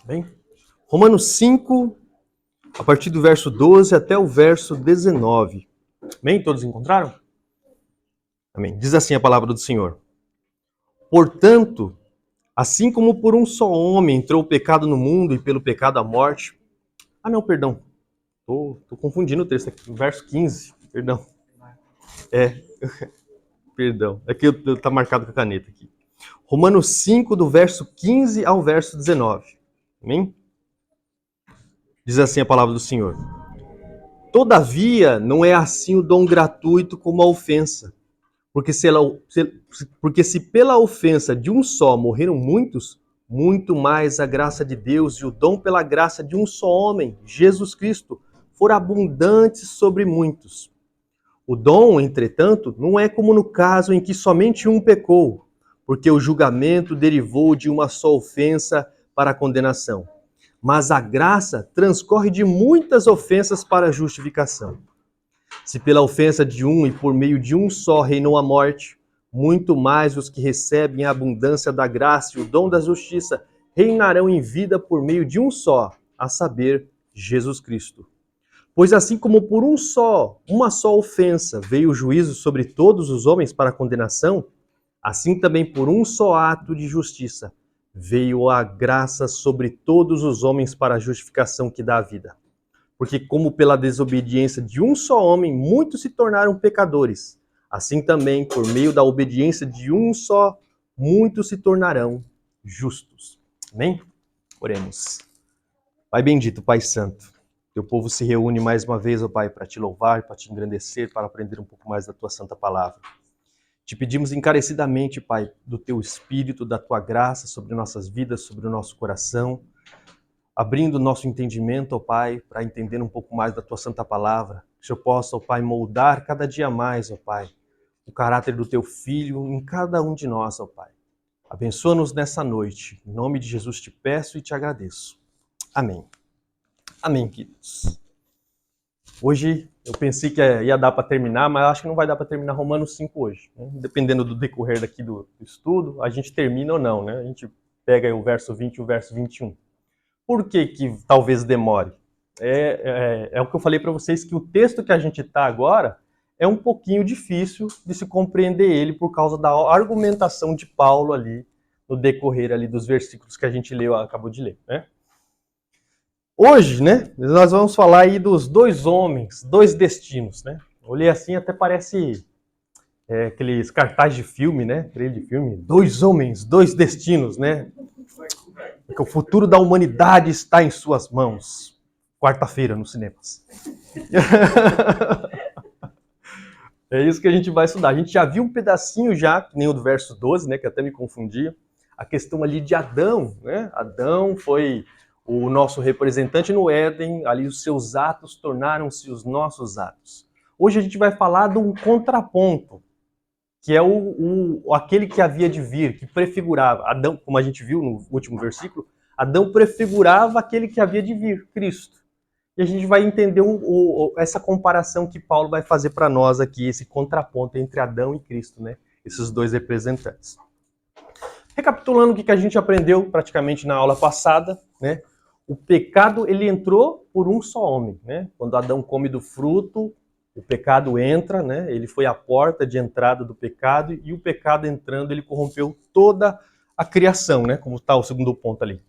Bem, Romanos 5, a partir do verso 12 até o verso 19. Bem, todos encontraram? Amém. Diz assim a palavra do Senhor. Portanto, assim como por um só homem entrou o pecado no mundo e pelo pecado a morte... Perdão. Tô confundindo o texto aqui. Verso 15, perdão. Perdão. Aqui tá marcado com a caneta aqui. Romanos 5, do verso 15 ao verso 19. Amém? Diz assim a palavra do Senhor. Todavia, não é assim o dom gratuito como a ofensa. Porque se pela ofensa de um só morreram muitos, muito mais a graça de Deus e o dom pela graça de um só homem, Jesus Cristo, foram abundantes sobre muitos. O dom, entretanto, não é como no caso em que somente um pecou, porque o julgamento derivou de uma só ofensa para a condenação. Mas a graça transcorre de muitas ofensas para a justificação. Se pela ofensa de um e por meio de um só reinou a morte, muito mais os que recebem a abundância da graça e o dom da justiça reinarão em vida por meio de um só, a saber, Jesus Cristo. Pois assim como por uma só ofensa veio o juízo sobre todos os homens para a condenação, assim também por um só ato de justiça veio a graça sobre todos os homens para a justificação que dá a vida. Porque como pela desobediência de um só homem muitos se tornaram pecadores, assim também por meio da obediência de um só muitos se tornarão justos. Amém? Oremos. Pai bendito, Pai santo, teu povo se reúne mais uma vez, ó Pai, para te louvar, para te engrandecer, para aprender um pouco mais da tua santa palavra. Te pedimos encarecidamente, Pai, do teu Espírito, da tua graça sobre nossas vidas, sobre o nosso coração, abrindo o nosso entendimento, ó Pai, para entender um pouco mais da tua santa palavra. Que o Senhor possa, ó Pai, moldar cada dia mais, ó Pai, o caráter do teu Filho em cada um de nós, ó Pai. Abençoa-nos nessa noite. Em nome de Jesus te peço e te agradeço. Amém. Amém, queridos. Hoje eu pensei que ia dar para terminar, mas acho que não vai dar para terminar Romanos 5 hoje. Né? Dependendo do decorrer daqui do estudo, a gente termina ou não, né? A gente pega aí o verso 20 e o verso 21. Por que talvez demore? É o que eu falei para vocês, que o texto que a gente está agora é um pouquinho difícil de se compreender ele por causa da argumentação de Paulo ali, no decorrer ali dos versículos que a gente acabou de ler, né? Hoje, né, nós vamos falar aí dos dois homens, dois destinos, né? Olhei assim, até parece aqueles cartazes de filme, né? Trailer de filme, dois homens, dois destinos, né? Porque o futuro da humanidade está em suas mãos. Quarta-feira, nos cinemas. É isso que a gente vai estudar. A gente já viu um pedacinho já, que nem o do verso 12, né? Que até me confundia. A questão ali de Adão, né? Adão foi o nosso representante no Éden, ali os seus atos tornaram-se os nossos atos. Hoje a gente vai falar de um contraponto, que é aquele que havia de vir, que prefigurava. Adão, como a gente viu no último versículo, Adão prefigurava aquele que havia de vir, Cristo. E a gente vai entender essa comparação que Paulo vai fazer para nós aqui, esse contraponto entre Adão e Cristo, né? Esses dois representantes. Recapitulando o que a gente aprendeu praticamente na aula passada, né? O pecado, ele entrou por um só homem, né? Quando Adão come do fruto, o pecado entra, né? Ele foi a porta de entrada do pecado e o pecado entrando, ele corrompeu toda a criação, né? Como está o segundo ponto ali.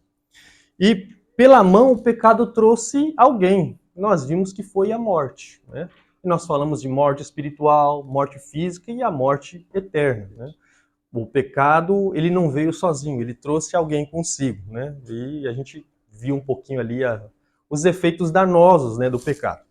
E pela mão, o pecado trouxe alguém. Nós vimos que foi a morte, né? E nós falamos de morte espiritual, morte física e a morte eterna, né? O pecado, ele não veio sozinho, ele trouxe alguém consigo, né? E a gente viu um pouquinho ali os efeitos danosos, né, do pecado.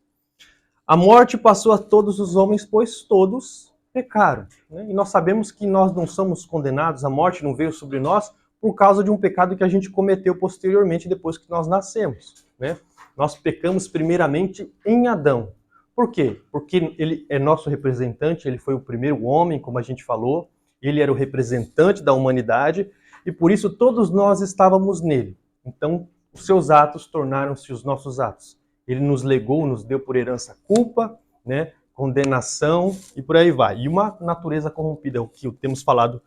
A morte passou a todos os homens, pois todos pecaram, né? E nós sabemos que nós não somos condenados, a morte não veio sobre nós por causa de um pecado que a gente cometeu posteriormente, depois que nós nascemos, né? Nós pecamos primeiramente em Adão. Por quê? Porque ele é nosso representante, ele foi o primeiro homem, como a gente falou, ele era o representante da humanidade, e por isso todos nós estávamos nele. Então, os seus atos tornaram-se os nossos atos. Ele nos legou, nos deu por herança culpa, né, condenação e por aí vai. E uma natureza corrompida, o que temos falado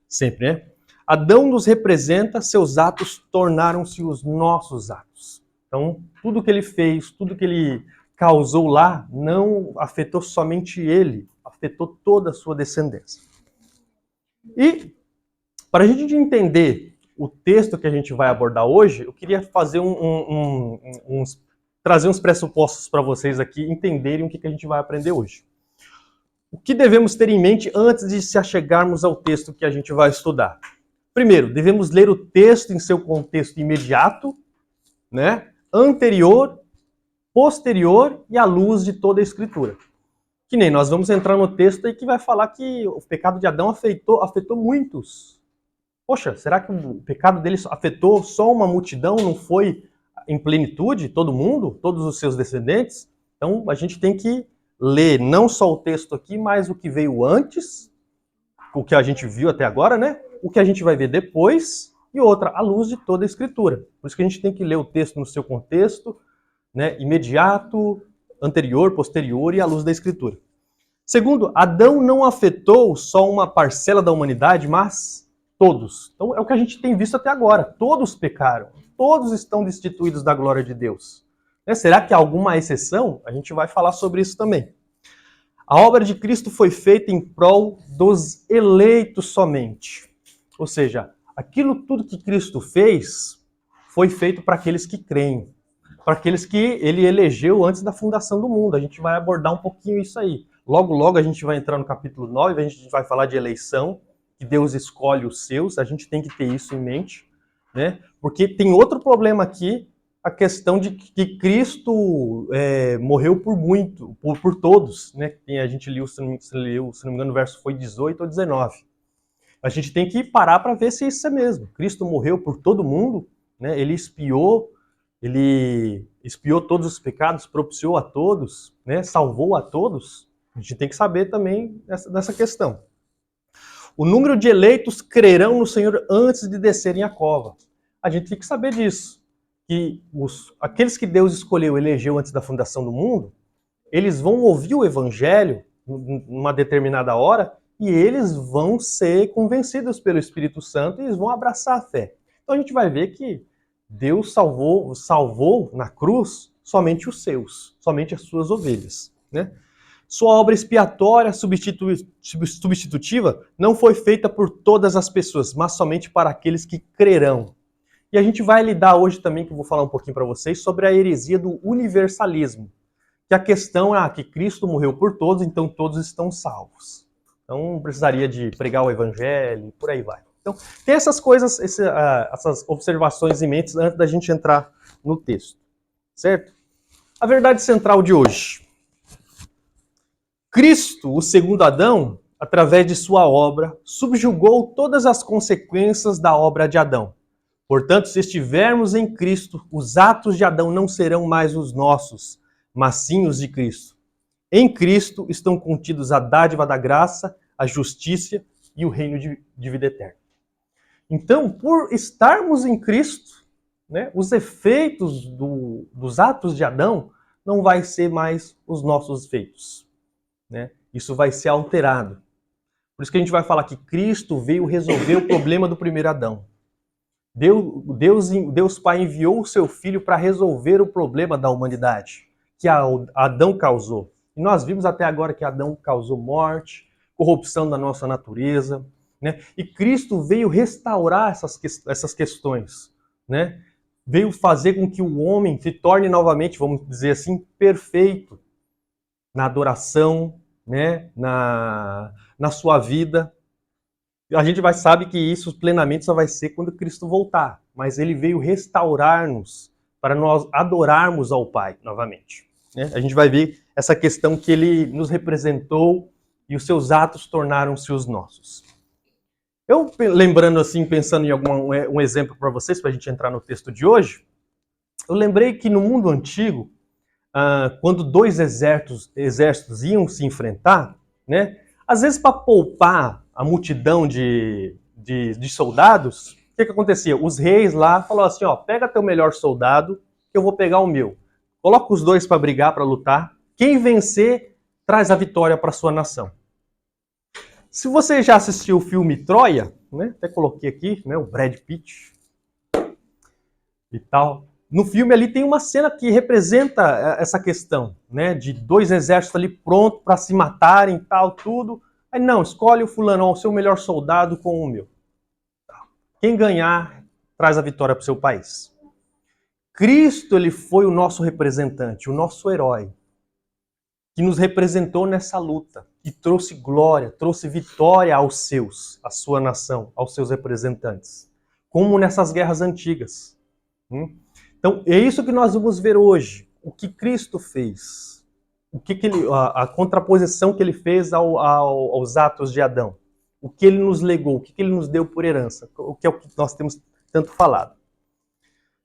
sempre, né? Adão nos representa, seus atos tornaram-se os nossos atos. Então, tudo que ele fez, tudo que ele causou lá, não afetou somente ele, afetou toda a sua descendência. E, para a gente entender o texto que a gente vai abordar hoje, eu queria fazer trazer uns pressupostos para vocês aqui entenderem o que a gente vai aprender hoje. O que devemos ter em mente antes de se achegarmos ao texto que a gente vai estudar? Primeiro, devemos ler o texto em seu contexto imediato, né, anterior, posterior e à luz de toda a Escritura. Que nem nós vamos entrar no texto aí que vai falar que o pecado de Adão afetou muitos. Poxa, será que o pecado dele afetou só uma multidão, não foi em plenitude todo mundo, todos os seus descendentes? Então a gente tem que ler não só o texto aqui, mas o que veio antes, o que a gente viu até agora, né? O que a gente vai ver depois e outra, à luz de toda a Escritura. Por isso que a gente tem que ler o texto no seu contexto, né? Imediato, anterior, posterior e à luz da Escritura. Segundo, Adão não afetou só uma parcela da humanidade, mas todos. Então é o que a gente tem visto até agora. Todos pecaram. Todos estão destituídos da glória de Deus. Será que há alguma exceção? A gente vai falar sobre isso também. A obra de Cristo foi feita em prol dos eleitos somente. Ou seja, aquilo tudo que Cristo fez foi feito para aqueles que creem. Para aqueles que ele elegeu antes da fundação do mundo. A gente vai abordar um pouquinho isso aí. Logo, logo a gente vai entrar no capítulo 9, a gente vai falar de eleição, que Deus escolhe os seus, a gente tem que ter isso em mente, né? Porque tem outro problema aqui, a questão de que Cristo morreu por todos, né? A gente leu, se não me engano, o verso foi 18 ou 19. A gente tem que parar para ver se isso é mesmo. Cristo morreu por todo mundo, né? Ele expiou todos os pecados, propiciou a todos, né? Salvou a todos. A gente tem que saber também dessa questão. O número de eleitos crerão no Senhor antes de descerem a cova. A gente tem que saber disso. Que aqueles que Deus escolheu, elegeu antes da fundação do mundo, eles vão ouvir o Evangelho numa determinada hora e eles vão ser convencidos pelo Espírito Santo e eles vão abraçar a fé. Então a gente vai ver que Deus salvou na cruz somente os seus, somente as suas ovelhas, né? Sua obra expiatória substitutiva não foi feita por todas as pessoas, mas somente para aqueles que crerão. E a gente vai lidar hoje também, que eu vou falar um pouquinho para vocês, sobre a heresia do universalismo. Que a questão é que Cristo morreu por todos, então todos estão salvos. Então não precisaria de pregar o evangelho, por aí vai. Então tem essas coisas, essas observações em mente antes da gente entrar no texto. Certo? A verdade central de hoje. Cristo, o segundo Adão, através de sua obra, subjugou todas as consequências da obra de Adão. Portanto, se estivermos em Cristo, os atos de Adão não serão mais os nossos, mas sim os de Cristo. Em Cristo estão contidos a dádiva da graça, a justiça e o reino de vida eterna. Então, por estarmos em Cristo, né, os efeitos dos atos de Adão não vai ser mais os nossos efeitos. Né? Isso vai ser alterado. Por isso que a gente vai falar que Cristo veio resolver o problema do primeiro Adão. Deus Pai enviou o seu Filho para resolver o problema da humanidade, que Adão causou. E nós vimos até agora que Adão causou morte, corrupção da nossa natureza, né? E Cristo veio restaurar essas questões, né? Veio fazer com que o homem se torne novamente, vamos dizer assim, perfeito na adoração, né? na sua vida. A gente sabe que isso plenamente só vai ser quando Cristo voltar. Mas ele veio restaurar-nos para nós adorarmos ao Pai novamente. Né? A gente vai ver essa questão que ele nos representou e os seus atos tornaram-se os nossos. Eu, lembrando assim, pensando em um exemplo para vocês, para a gente entrar no texto de hoje, eu lembrei que no mundo antigo, quando dois exércitos iam se enfrentar, né, às vezes para poupar a multidão de soldados, o que acontecia? Os reis lá falavam assim, pega teu melhor soldado, que eu vou pegar o meu. Coloca os dois para brigar, para lutar. Quem vencer, traz a vitória para sua nação. Se você já assistiu o filme Troia, né? Até coloquei aqui, né? O Brad Pitt e tal. No filme ali tem uma cena que representa essa questão, né? De dois exércitos ali prontos para se matarem e tal, tudo. Aí não, escolhe o fulano, ó, o seu melhor soldado com o meu. Quem ganhar, traz a vitória para o seu país. Cristo, ele foi o nosso representante, o nosso herói, que nos representou nessa luta e trouxe glória, trouxe vitória aos seus, à sua nação, aos seus representantes, como nessas guerras antigas. Então, é isso que nós vamos ver hoje. O que Cristo fez. A contraposição que ele fez aos atos de Adão. O que ele nos legou, o que ele nos deu por herança. O que é o que nós temos tanto falado.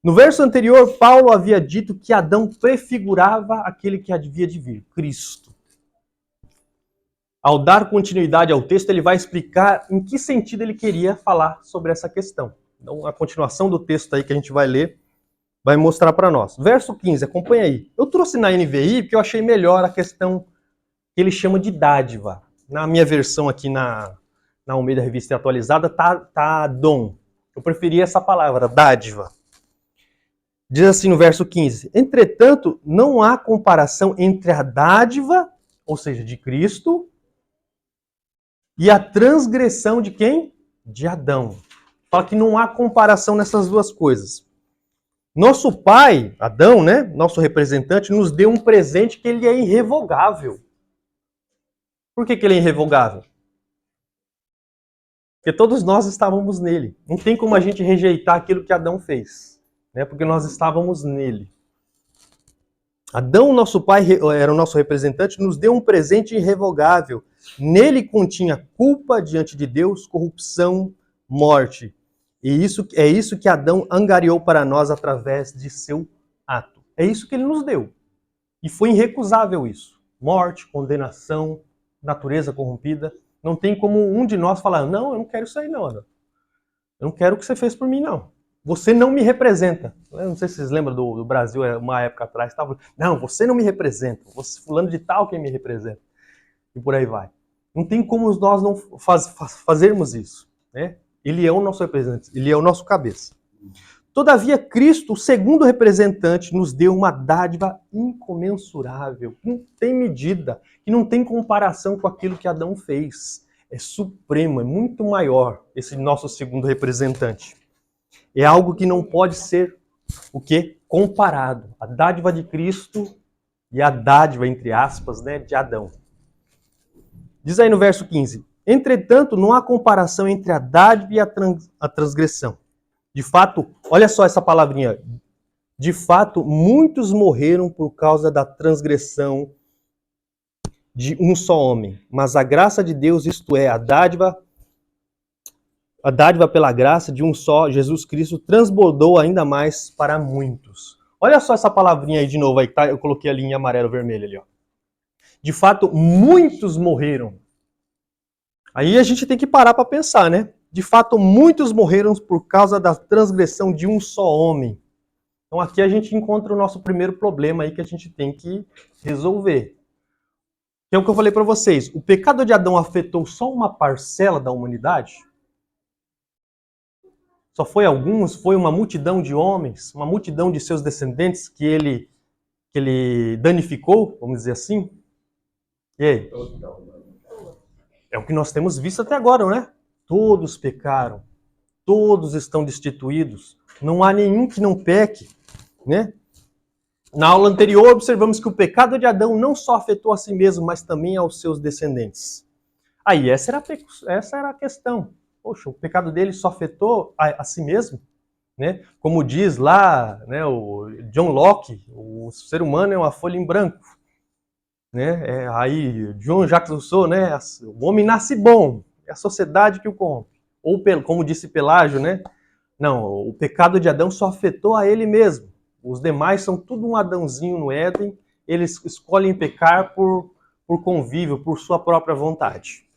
No verso anterior, Paulo havia dito que Adão prefigurava aquele que havia de vir, Cristo. Ao dar continuidade ao texto, ele vai explicar em que sentido ele queria falar sobre essa questão. Então, a continuação do texto aí que a gente vai ler vai mostrar para nós. Verso 15, acompanha aí. Eu trouxe na NVI porque eu achei melhor a questão que ele chama de dádiva. Na minha versão aqui na Almeida Revista Atualizada tá dom. Eu preferi essa palavra, dádiva. Diz assim no verso 15: entretanto, não há comparação entre a dádiva, ou seja, de Cristo, e a transgressão de quem? De Adão. Fala que não há comparação nessas duas coisas. Nosso pai, Adão, né, nosso representante, nos deu um presente que ele é irrevogável. Por que ele é irrevogável? Porque todos nós estávamos nele. Não tem como a gente rejeitar aquilo que Adão fez, né, porque nós estávamos nele. Adão, nosso pai, era o nosso representante, nos deu um presente irrevogável. Nele continha culpa diante de Deus, corrupção, morte. E é isso que Adão angariou para nós através de seu ato. É isso que ele nos deu. E foi irrecusável isso. Morte, condenação, natureza corrompida. Não tem como um de nós falar, não, eu não quero isso aí não, Adão. Eu não quero o que você fez por mim, não. Você não me representa. Eu não sei se vocês lembram do Brasil, uma época atrás, estava, não, você não me representa. Você, fulano de tal quem me representa. E por aí vai. Não tem como nós não fazermos isso, né? Ele é o nosso representante, ele é o nosso cabeça. Todavia, Cristo, o segundo representante, nos deu uma dádiva incomensurável, que não tem medida, que não tem comparação com aquilo que Adão fez. É supremo, é muito maior esse nosso segundo representante. É algo que não pode ser o quê? Comparado. A dádiva de Cristo e a dádiva, entre aspas, né, de Adão. Diz aí no verso 15: entretanto, não há comparação entre a dádiva e a transgressão. De fato, olha só essa palavrinha. De fato, muitos morreram por causa da transgressão de um só homem. Mas a graça de Deus, isto é, a dádiva pela graça de um só, Jesus Cristo, transbordou ainda mais para muitos. Olha só essa palavrinha aí de novo, aí, tá? Eu coloquei ali em amarelo, vermelho ali, ó. De fato, muitos morreram. Aí a gente tem que parar para pensar, né? De fato, muitos morreram por causa da transgressão de um só homem. Então aqui a gente encontra o nosso primeiro problema aí que a gente tem que resolver. Que é o que eu falei para vocês. O pecado de Adão afetou só uma parcela da humanidade? Só foi alguns? Foi uma multidão de homens? Uma multidão de seus descendentes que ele danificou, vamos dizer assim? E aí? É o que nós temos visto até agora, não é? Todos pecaram. Todos estão destituídos. Não há nenhum que não peque, né? Na aula anterior, observamos que o pecado de Adão não só afetou a si mesmo, mas também aos seus descendentes. Aí, essa era a questão. Poxa, o pecado dele só afetou a si mesmo? Né? Como diz lá, né, o John Locke, o ser humano é uma folha em branco. Né? Aí, John Jacques Rousseau, né, o homem nasce bom, é a sociedade que o corrompe. Ou, como disse Pelágio, né? Não, o pecado de Adão só afetou a ele mesmo. Os demais são tudo um Adãozinho no Éden, eles escolhem pecar por convívio, por sua própria vontade.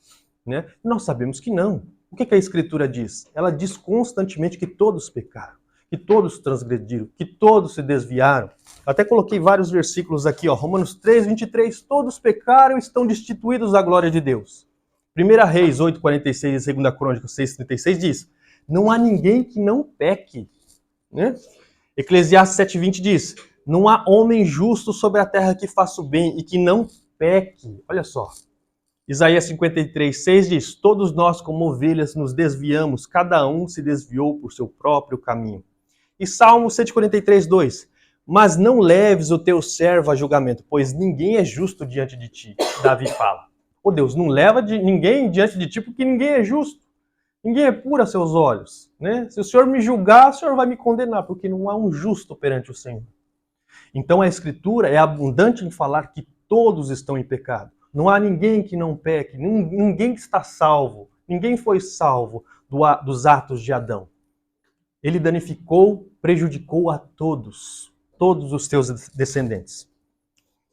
Né? Nós sabemos que não. O que a Escritura diz? Ela diz constantemente que todos pecaram, que todos transgrediram, que todos se desviaram. Até coloquei vários versículos aqui, ó, Romanos 3, 23, todos pecaram e estão destituídos da glória de Deus. 1 Reis 8,46 e 2 Crônicas 6,36 diz: não há ninguém que não peque. Né? Eclesiastes 7,20 diz: não há homem justo sobre a terra que faça o bem e que não peque. Olha só. Isaías 53,6 diz: todos nós como ovelhas nos desviamos, cada um se desviou por seu próprio caminho. E Salmo 143,2: mas não leves o teu servo a julgamento, pois ninguém é justo diante de ti. Davi fala. Ô Deus, não leva ninguém diante de ti porque ninguém é justo. Ninguém é puro a seus olhos. Né? Se o Senhor me julgar, o Senhor vai me condenar, porque não há um justo perante o Senhor. Então a Escritura é abundante em falar que todos estão em pecado. Não há ninguém que não peque, ninguém que está salvo, ninguém foi salvo dos atos de Adão. Ele danificou, prejudicou a todos os seus descendentes.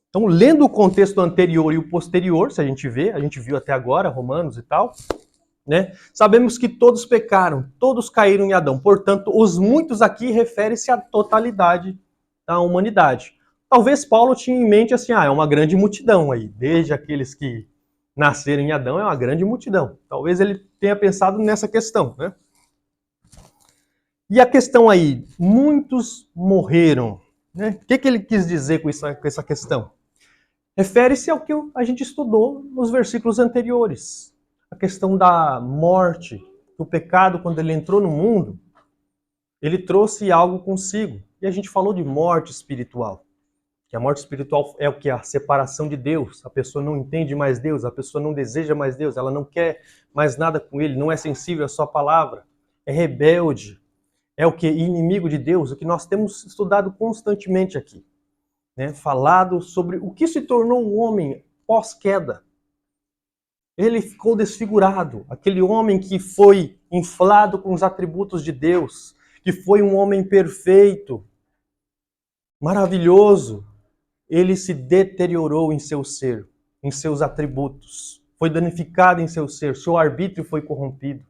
Então, lendo o contexto anterior e o posterior, se a gente viu até agora, Romanos e tal, né? Sabemos que todos pecaram, todos caíram em Adão. Portanto, os muitos aqui refere-se à totalidade da humanidade. Talvez Paulo tinha em mente assim, é uma grande multidão aí, desde aqueles que nasceram em Adão, é uma grande multidão. Talvez ele tenha pensado nessa questão, né? E a questão aí, muitos morreram, né? O que ele quis dizer com essa questão? Refere-se ao que a gente estudou nos versículos anteriores. A questão da morte, o pecado, quando ele entrou no mundo, ele trouxe algo consigo. E a gente falou de morte espiritual. Que a morte espiritual é o que? A separação de Deus. A pessoa não entende mais Deus, a pessoa não deseja mais Deus, ela não quer mais nada com Ele, não é sensível à sua palavra, é rebelde. É o que? Inimigo de Deus, o que nós temos estudado constantemente aqui. Né? Falado sobre o que se tornou um homem pós-queda. Ele ficou desfigurado, aquele homem que foi inflado com os atributos de Deus, que foi um homem perfeito, maravilhoso, ele se deteriorou em seu ser, em seus atributos, foi danificado em seu ser, seu arbítrio foi corrompido,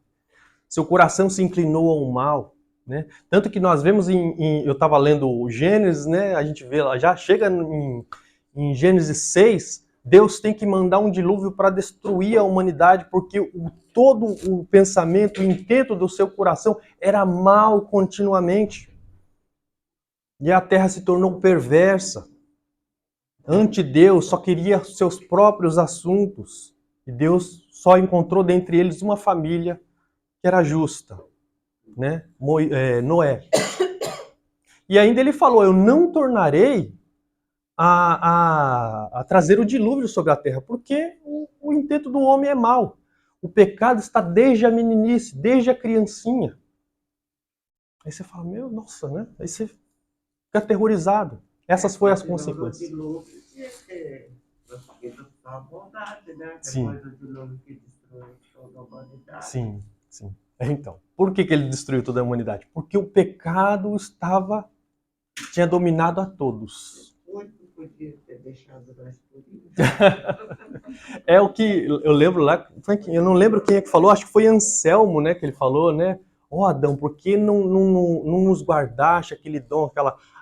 seu coração se inclinou ao mal, né? Tanto que nós vemos eu estava lendo o Gênesis, né? A gente vê lá, já chega em Gênesis 6, Deus tem que mandar um dilúvio para destruir a humanidade, porque todo o pensamento, o intento do seu coração era mal continuamente. E a terra se tornou perversa. Ante Deus, só queria seus próprios assuntos. E Deus só encontrou dentre eles uma família que era justa, né? Noé. E ainda ele falou, eu não tornarei a trazer o dilúvio sobre a terra, porque o intento do homem é mau. O pecado está desde a meninice, desde a criancinha. Aí você fala, nossa, né? Aí você fica aterrorizado. Essas foram as consequências. Sim. Sim, sim. Então, por que ele destruiu toda a humanidade? Porque o pecado tinha dominado a todos. Podia ter deixado nós por isso. É o que eu lembro lá, eu não lembro quem é que falou, acho que foi Anselmo, né, que ele falou, né? Adão, por que não nos guardaste aquele dom,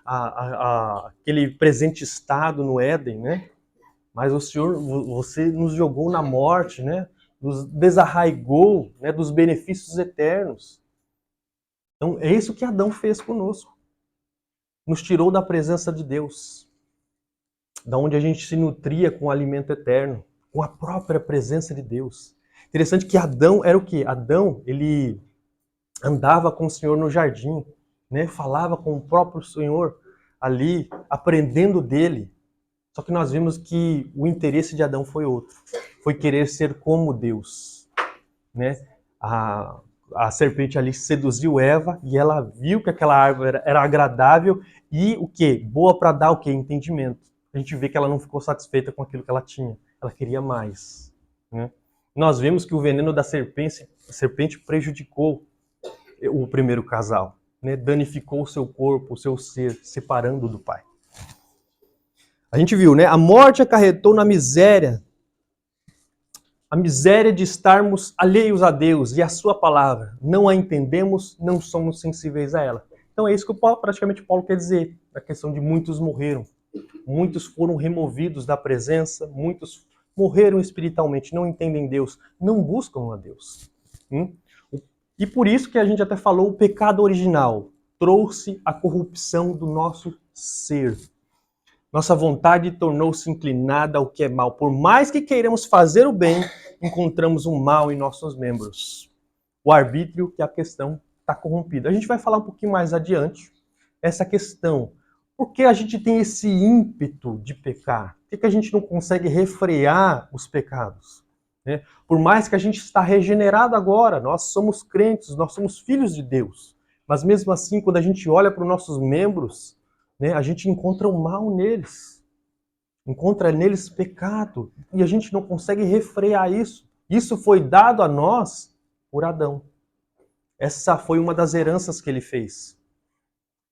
aquele presente estado no Éden, né? Mas o Senhor, você nos jogou na morte, né? Nos desarraigou, né, dos benefícios eternos. Então, é isso que Adão fez conosco. Nos tirou da presença de Deus. Da onde a gente se nutria com o alimento eterno, com a própria presença de Deus. Interessante que Adão era o quê? Adão, ele andava com o Senhor no jardim, né? Falava com o próprio Senhor ali, aprendendo dele. Só que nós vimos que o interesse de Adão foi outro. Foi querer ser como Deus, né? A serpente ali seduziu Eva e ela viu que aquela árvore era agradável e o quê? Boa para dar o quê? Entendimento. A gente vê que ela não ficou satisfeita com aquilo que ela tinha. Ela queria mais. Né? Nós vemos que o veneno da serpente prejudicou o primeiro casal. Né? Danificou o seu corpo, o seu ser, separando do pai. A gente viu, né? A morte acarretou na miséria. A miséria de estarmos alheios a Deus e a sua palavra. Não a entendemos, não somos sensíveis a ela. Então é isso que praticamente Paulo quer dizer. A questão de muitos morreram. Muitos foram removidos da presença, muitos morreram espiritualmente, não entendem Deus, não buscam a Deus. E por isso que a gente até falou, o pecado original trouxe a corrupção do nosso ser. Nossa vontade tornou-se inclinada ao que é mal. Por mais que queiramos fazer o bem, encontramos o mal em nossos membros. O arbítrio, que é a questão, está corrompido. A gente vai falar um pouquinho mais adiante essa questão. Por que a gente tem esse ímpeto de pecar? Por que a gente não consegue refrear os pecados? Por mais que a gente está regenerado agora, nós somos crentes, nós somos filhos de Deus. Mas mesmo assim, quando a gente olha para os nossos membros, a gente encontra o mal neles. Encontra neles pecado. E a gente não consegue refrear isso. Isso foi dado a nós por Adão. Essa foi uma das heranças que ele fez.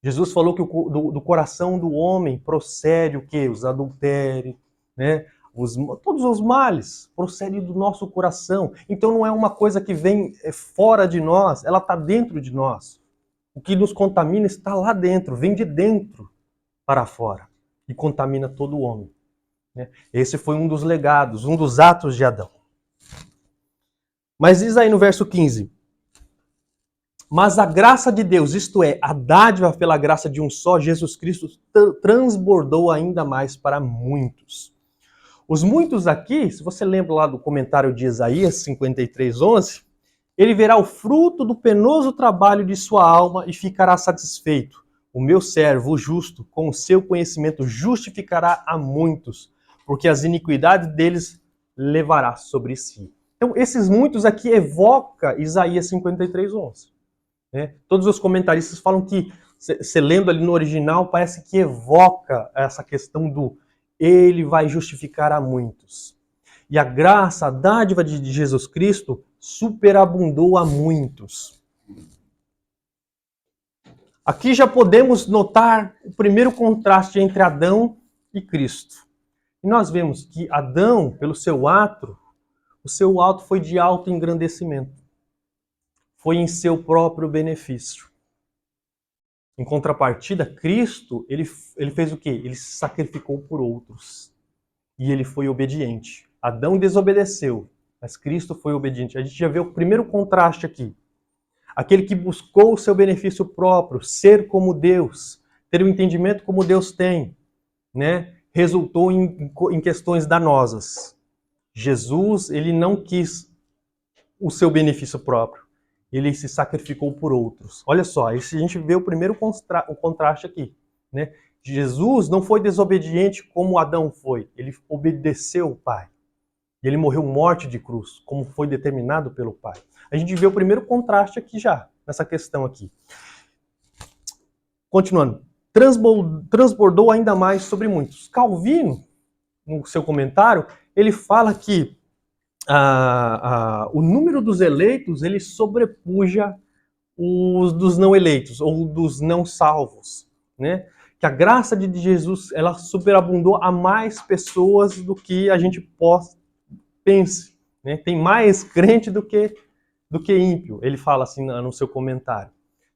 Jesus falou que do coração do homem procede o quê? Os adultérios, todos os males procedem do nosso coração. Então não é uma coisa que vem fora de nós, ela está dentro de nós. O que nos contamina está lá dentro, vem de dentro para fora e contamina todo o homem. Esse foi um dos legados, um dos atos de Adão. Mas diz aí no verso 15: mas a graça de Deus, isto é, a dádiva pela graça de um só, Jesus Cristo, transbordou ainda mais para muitos. Os muitos aqui, se você lembra lá do comentário de Isaías 53:11, ele verá o fruto do penoso trabalho de sua alma e ficará satisfeito. O meu servo, o justo, com o seu conhecimento justificará a muitos, porque as iniquidades deles levará sobre si. Então, esses muitos aqui evoca Isaías 53:11. Todos os comentaristas falam que, você lendo ali no original, parece que evoca essa questão do ele vai justificar a muitos. E a graça, a dádiva de Jesus Cristo superabundou a muitos. Aqui já podemos notar o primeiro contraste entre Adão e Cristo. E nós vemos que Adão, pelo seu ato, o seu ato foi de alto engrandecimento. Foi em seu próprio benefício. Em contrapartida, Cristo, ele fez o quê? Ele se sacrificou por outros. E ele foi obediente. Adão desobedeceu, mas Cristo foi obediente. A gente já vê o primeiro contraste aqui. Aquele que buscou o seu benefício próprio, ser como Deus, ter o entendimento como Deus tem, resultou em questões danosas. Jesus, ele não quis o seu benefício próprio. Ele se sacrificou por outros. Olha só, a gente vê o primeiro contraste aqui. Jesus não foi desobediente como Adão foi. Ele obedeceu o Pai. E ele morreu morte de cruz, como foi determinado pelo Pai. A gente vê o primeiro contraste aqui já, nessa questão aqui. Continuando. Transbordou ainda mais sobre muitos. Calvino, no seu comentário, ele fala que o número dos eleitos, ele sobrepuja os dos não eleitos, ou dos não salvos, Que a graça de Jesus, ela superabundou a mais pessoas do que a gente pense, Tem mais crente do que ímpio, ele fala assim no seu comentário.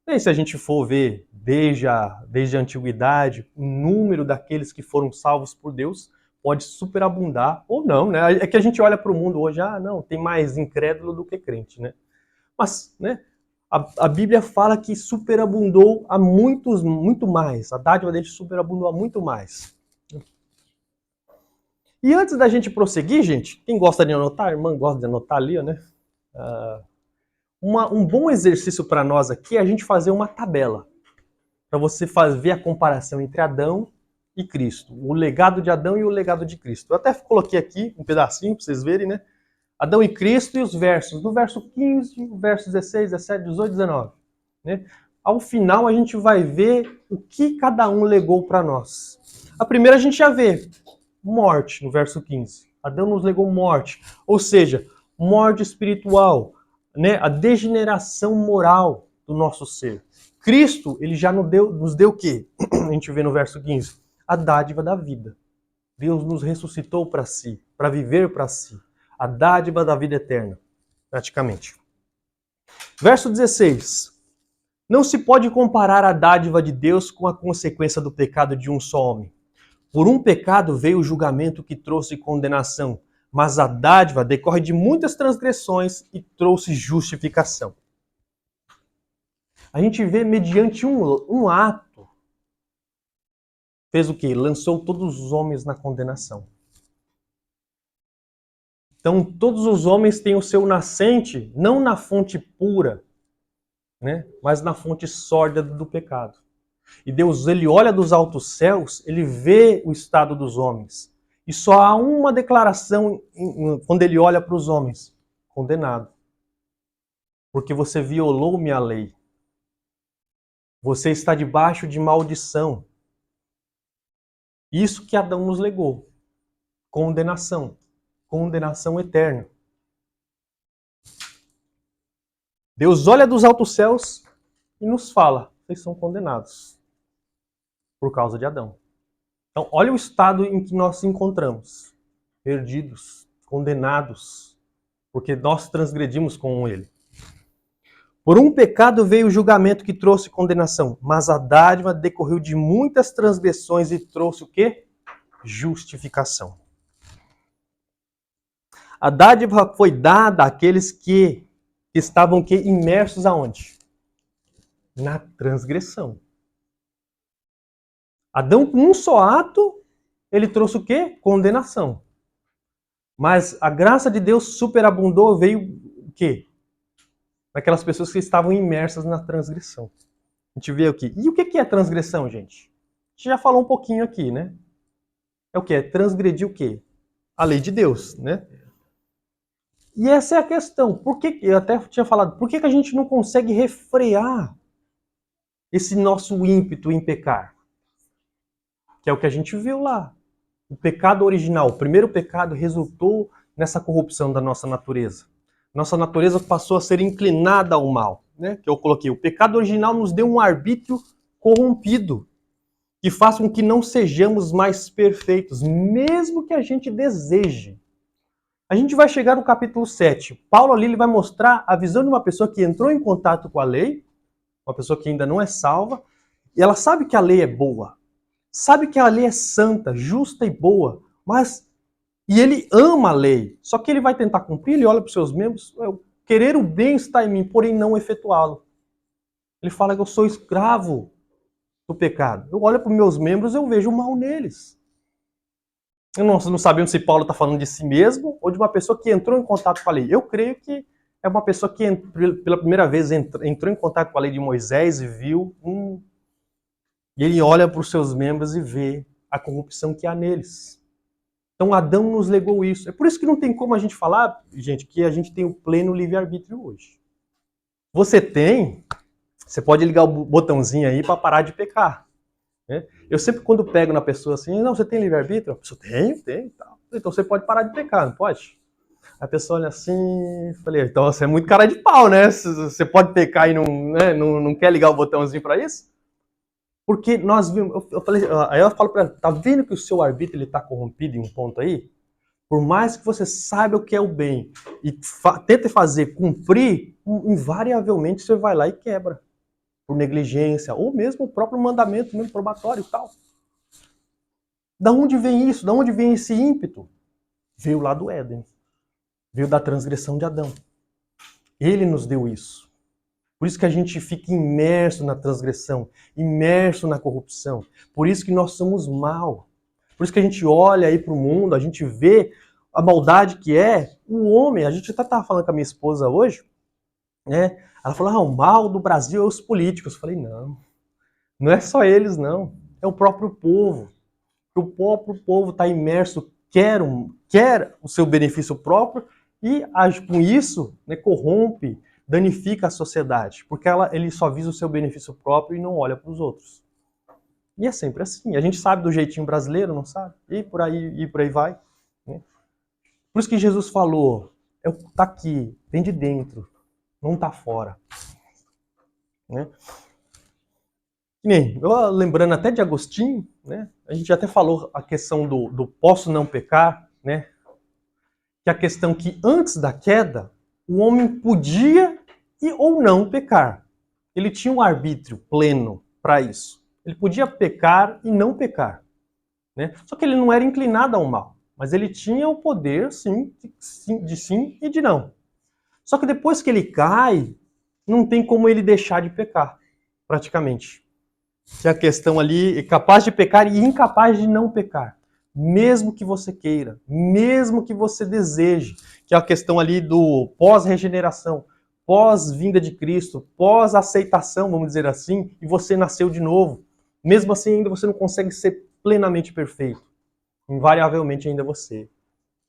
E se a gente for ver desde a antiguidade, o número daqueles que foram salvos por Deus pode superabundar, ou não, É que a gente olha para o mundo hoje, não, tem mais incrédulo do que crente, Mas, a Bíblia fala que superabundou a muitos, muito mais. A dádiva dele superabundou a muito mais. E antes da gente prosseguir, gente, quem gosta de anotar, a irmã gosta de anotar ali, um bom exercício para nós aqui é a gente fazer uma tabela. Para você ver a comparação entre Adão e Cristo. O legado de Adão e o legado de Cristo. Eu até coloquei aqui um pedacinho para vocês verem, Adão e Cristo e os versos. No verso 15, verso 16, 17, 18, 19. Ao final a gente vai ver o que cada um legou para nós. A primeira a gente já vê. Morte, no verso 15. Adão nos legou morte. Ou seja, morte espiritual. A degeneração moral do nosso ser. Cristo, ele já nos deu o quê? A gente vê no verso 15. A dádiva da vida. Deus nos ressuscitou para si, para viver para si. A dádiva da vida eterna, praticamente. Verso 16. Não se pode comparar a dádiva de Deus com a consequência do pecado de um só homem. Por um pecado veio o julgamento que trouxe condenação, mas a dádiva decorre de muitas transgressões e trouxe justificação. A gente vê mediante um ato, fez o quê? Lançou todos os homens na condenação. Então, todos os homens têm o seu nascente, não na fonte pura, né, mas na fonte sórdida do pecado. E Deus, ele olha dos altos céus, ele vê o estado dos homens. E só há uma declaração quando ele olha para os homens: condenado. Porque você violou minha lei. Você está debaixo de maldição. Isso que Adão nos legou. Condenação. Condenação eterna. Deus olha dos altos céus e nos fala: vocês são condenados por causa de Adão. Então, olha o estado em que nós nos encontramos. Perdidos, condenados, porque nós transgredimos com ele. Por um pecado veio o julgamento que trouxe condenação, mas a dádiva decorreu de muitas transgressões e trouxe o quê? Justificação. A dádiva foi dada àqueles que estavam imersos aonde? Na transgressão. Adão, com um só ato, ele trouxe o quê? Condenação. Mas a graça de Deus superabundou, veio o quê? Naquelas pessoas que estavam imersas na transgressão. A gente vê aqui. E o que é transgressão, gente? A gente já falou um pouquinho aqui, né? É o que? É transgredir o quê? A lei de Deus, né? E essa é a questão. Por que, eu até tinha falado, por que a gente não consegue refrear esse nosso ímpeto em pecar? Que é o que a gente viu lá. O pecado original, o primeiro pecado, resultou nessa corrupção da nossa natureza. Nossa natureza passou a ser inclinada ao mal, né? Que eu coloquei. O pecado original nos deu um arbítrio corrompido, que faz com que não sejamos mais perfeitos, mesmo que a gente deseje. A gente vai chegar no capítulo 7. Paulo ali ele vai mostrar a visão de uma pessoa que entrou em contato com a lei, uma pessoa que ainda não é salva, e ela sabe que a lei é boa, sabe que a lei é santa, justa e boa, e ele ama a lei, só que ele vai tentar cumprir, ele olha para os seus membros, querer o bem está em mim, porém não efetuá-lo. Ele fala que eu sou escravo do pecado. Eu olho para os meus membros e eu vejo o mal neles. Não sabemos se Paulo está falando de si mesmo ou de uma pessoa que entrou em contato com a lei. Eu creio que é uma pessoa que pela primeira vez entrou em contato com a lei de Moisés e viu, e ele olha para os seus membros e vê a corrupção que há neles. Então Adão nos legou isso. É por isso que não tem como a gente falar, gente, que a gente tem o pleno livre-arbítrio hoje. Você pode ligar o botãozinho aí para parar de pecar. Né? Eu sempre quando pego na pessoa assim, não, você tem livre-arbítrio? A pessoa, tem. Tal. Então você pode parar de pecar, não pode? A pessoa olha assim, falei, então você é muito cara de pau, né? Você pode pecar e não quer ligar o botãozinho para isso? Porque nós vimos, aí eu falo para ela, tá vendo que o seu arbítrio ele tá corrompido em um ponto aí? Por mais que você saiba o que é o bem e tente fazer cumprir, invariavelmente você vai lá e quebra. Por negligência, ou mesmo o próprio mandamento, mesmo probatório e tal. Da onde vem isso? Da onde vem esse ímpeto? Veio lá do Éden. Veio da transgressão de Adão. Ele nos deu isso. Por isso que a gente fica imerso na transgressão, imerso na corrupção. Por isso que nós somos mal. Por isso que a gente olha aí para o mundo, a gente vê a maldade que é o homem. A gente até estava falando com a minha esposa hoje, né? Ela falou, o mal do Brasil é os políticos. Eu falei, não é só eles, não. É o próprio povo. O próprio povo está imerso, quer o seu benefício próprio e age com isso, né, corrompe, danifica a sociedade, porque ele só visa o seu benefício próprio e não olha para os outros. E é sempre assim. A gente sabe do jeitinho brasileiro, não sabe? E por aí vai. Né? Por isso que Jesus falou, tá aqui, vem de dentro, não tá fora. Né? Lembrando até de Agostinho, né? A gente até falou a questão do posso não pecar, né? Que a questão que antes da queda, o homem podia ou não pecar. Ele tinha um arbítrio pleno para isso. Ele podia pecar e não pecar. Né? Só que ele não era inclinado ao mal. mas ele tinha o poder, sim, de sim e de não. Só que depois que ele cai, não tem como ele deixar de pecar, praticamente. Que a questão ali é capaz de pecar e incapaz de não pecar. Mesmo que você queira, mesmo que você deseje, que é a questão ali do pós-regeneração, pós-vinda de Cristo, pós-aceitação, vamos dizer assim, e você nasceu de novo. Mesmo assim, ainda você não consegue ser plenamente perfeito. Invariavelmente, ainda você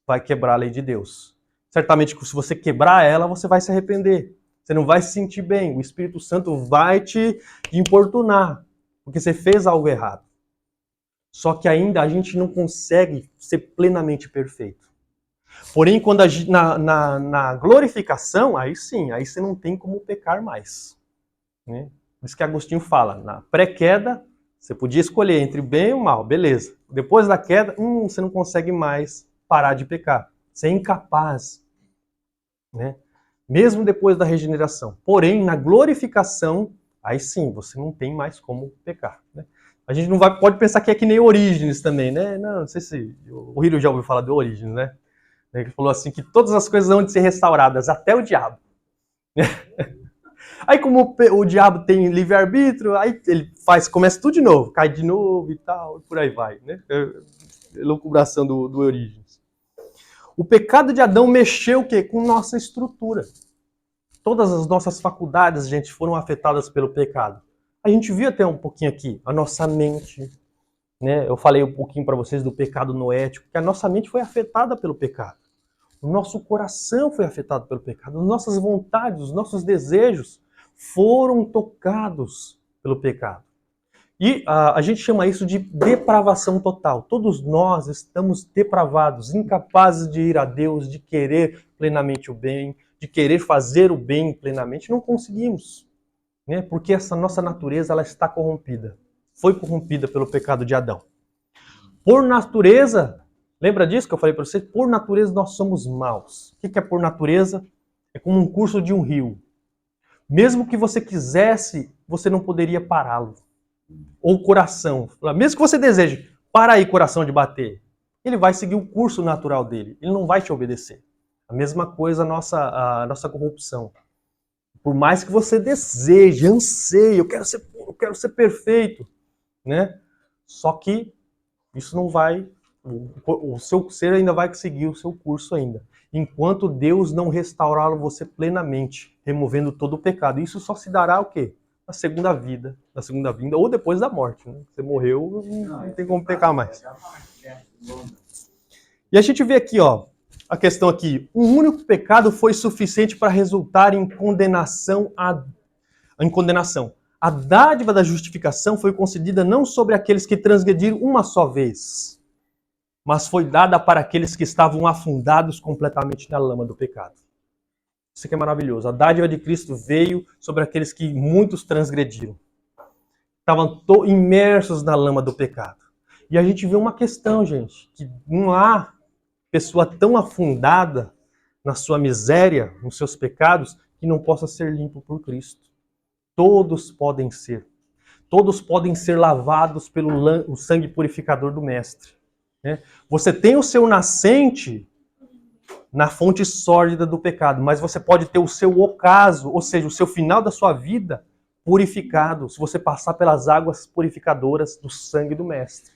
vai quebrar a lei de Deus. Certamente, se você quebrar ela, você vai se arrepender. Você não vai se sentir bem. O Espírito Santo vai te importunar, porque você fez algo errado. Só que ainda a gente não consegue ser plenamente perfeito. Porém, quando na glorificação, aí sim, aí você não tem como pecar mais. Né? Por isso que Agostinho fala, na pré-queda, você podia escolher entre o bem e o mal, beleza. Depois da queda, você não consegue mais parar de pecar. Você é incapaz. Né? Mesmo depois da regeneração. Porém, na glorificação, aí sim, você não tem mais como pecar. Né? A gente não pode pensar que é que nem Orígenes também, né? Não sei se o Hiro já ouviu falar de Orígenes, né? Ele falou assim que todas as coisas vão de ser restauradas, até o diabo. Aí como o diabo tem livre-arbítrio, aí ele começa tudo de novo, cai de novo e tal, e por aí vai, né? Elucubração do Orígenes. O pecado de Adão mexeu o quê? Com nossa estrutura. Todas as nossas faculdades, gente, foram afetadas pelo pecado. A gente viu até um pouquinho aqui, a nossa mente, né? Eu falei um pouquinho para vocês do pecado noético, que a nossa mente foi afetada pelo pecado. O nosso coração foi afetado pelo pecado. As nossas vontades, os nossos desejos foram tocados pelo pecado. E a gente chama isso de depravação total. Todos nós estamos depravados, incapazes de ir a Deus, de querer plenamente o bem, de querer fazer o bem plenamente. Não conseguimos, né? Porque essa nossa natureza ela está corrompida. Foi corrompida pelo pecado de Adão. Por natureza, lembra disso que eu falei para vocês? Por natureza nós somos maus. O que é por natureza? É como um curso de um rio. Mesmo que você quisesse, você não poderia pará-lo. Ou coração. Mesmo que você deseje, para aí coração de bater. Ele vai seguir o curso natural dele. Ele não vai te obedecer. A mesma coisa a nossa corrupção. Por mais que você deseje, anseie, eu quero ser perfeito, né? Só que isso não vai, o seu ser ainda vai seguir o seu curso ainda. Enquanto Deus não restaurar você plenamente, removendo todo o pecado. Isso só se dará o quê? Na segunda vinda, ou depois da morte. Né? Você morreu, não tem como pecar mais. E a gente vê aqui, ó, a questão aqui. Um único pecado foi suficiente para resultar em condenação. A dádiva da justificação foi concedida não sobre aqueles que transgrediram uma só vez, mas foi dada para aqueles que estavam afundados completamente na lama do pecado. Isso aqui é maravilhoso. A dádiva de Cristo veio sobre aqueles que muitos transgrediram. Estavam imersos na lama do pecado. E a gente vê uma questão, gente, que não há pessoa tão afundada na sua miséria, nos seus pecados, que não possa ser limpo por Cristo. Todos podem ser. Todos podem ser lavados pelo sangue purificador do Mestre. Né? Você tem o seu nascente na fonte sórdida do pecado, mas você pode ter o seu ocaso, ou seja, o seu final da sua vida purificado, se você passar pelas águas purificadoras do sangue do Mestre.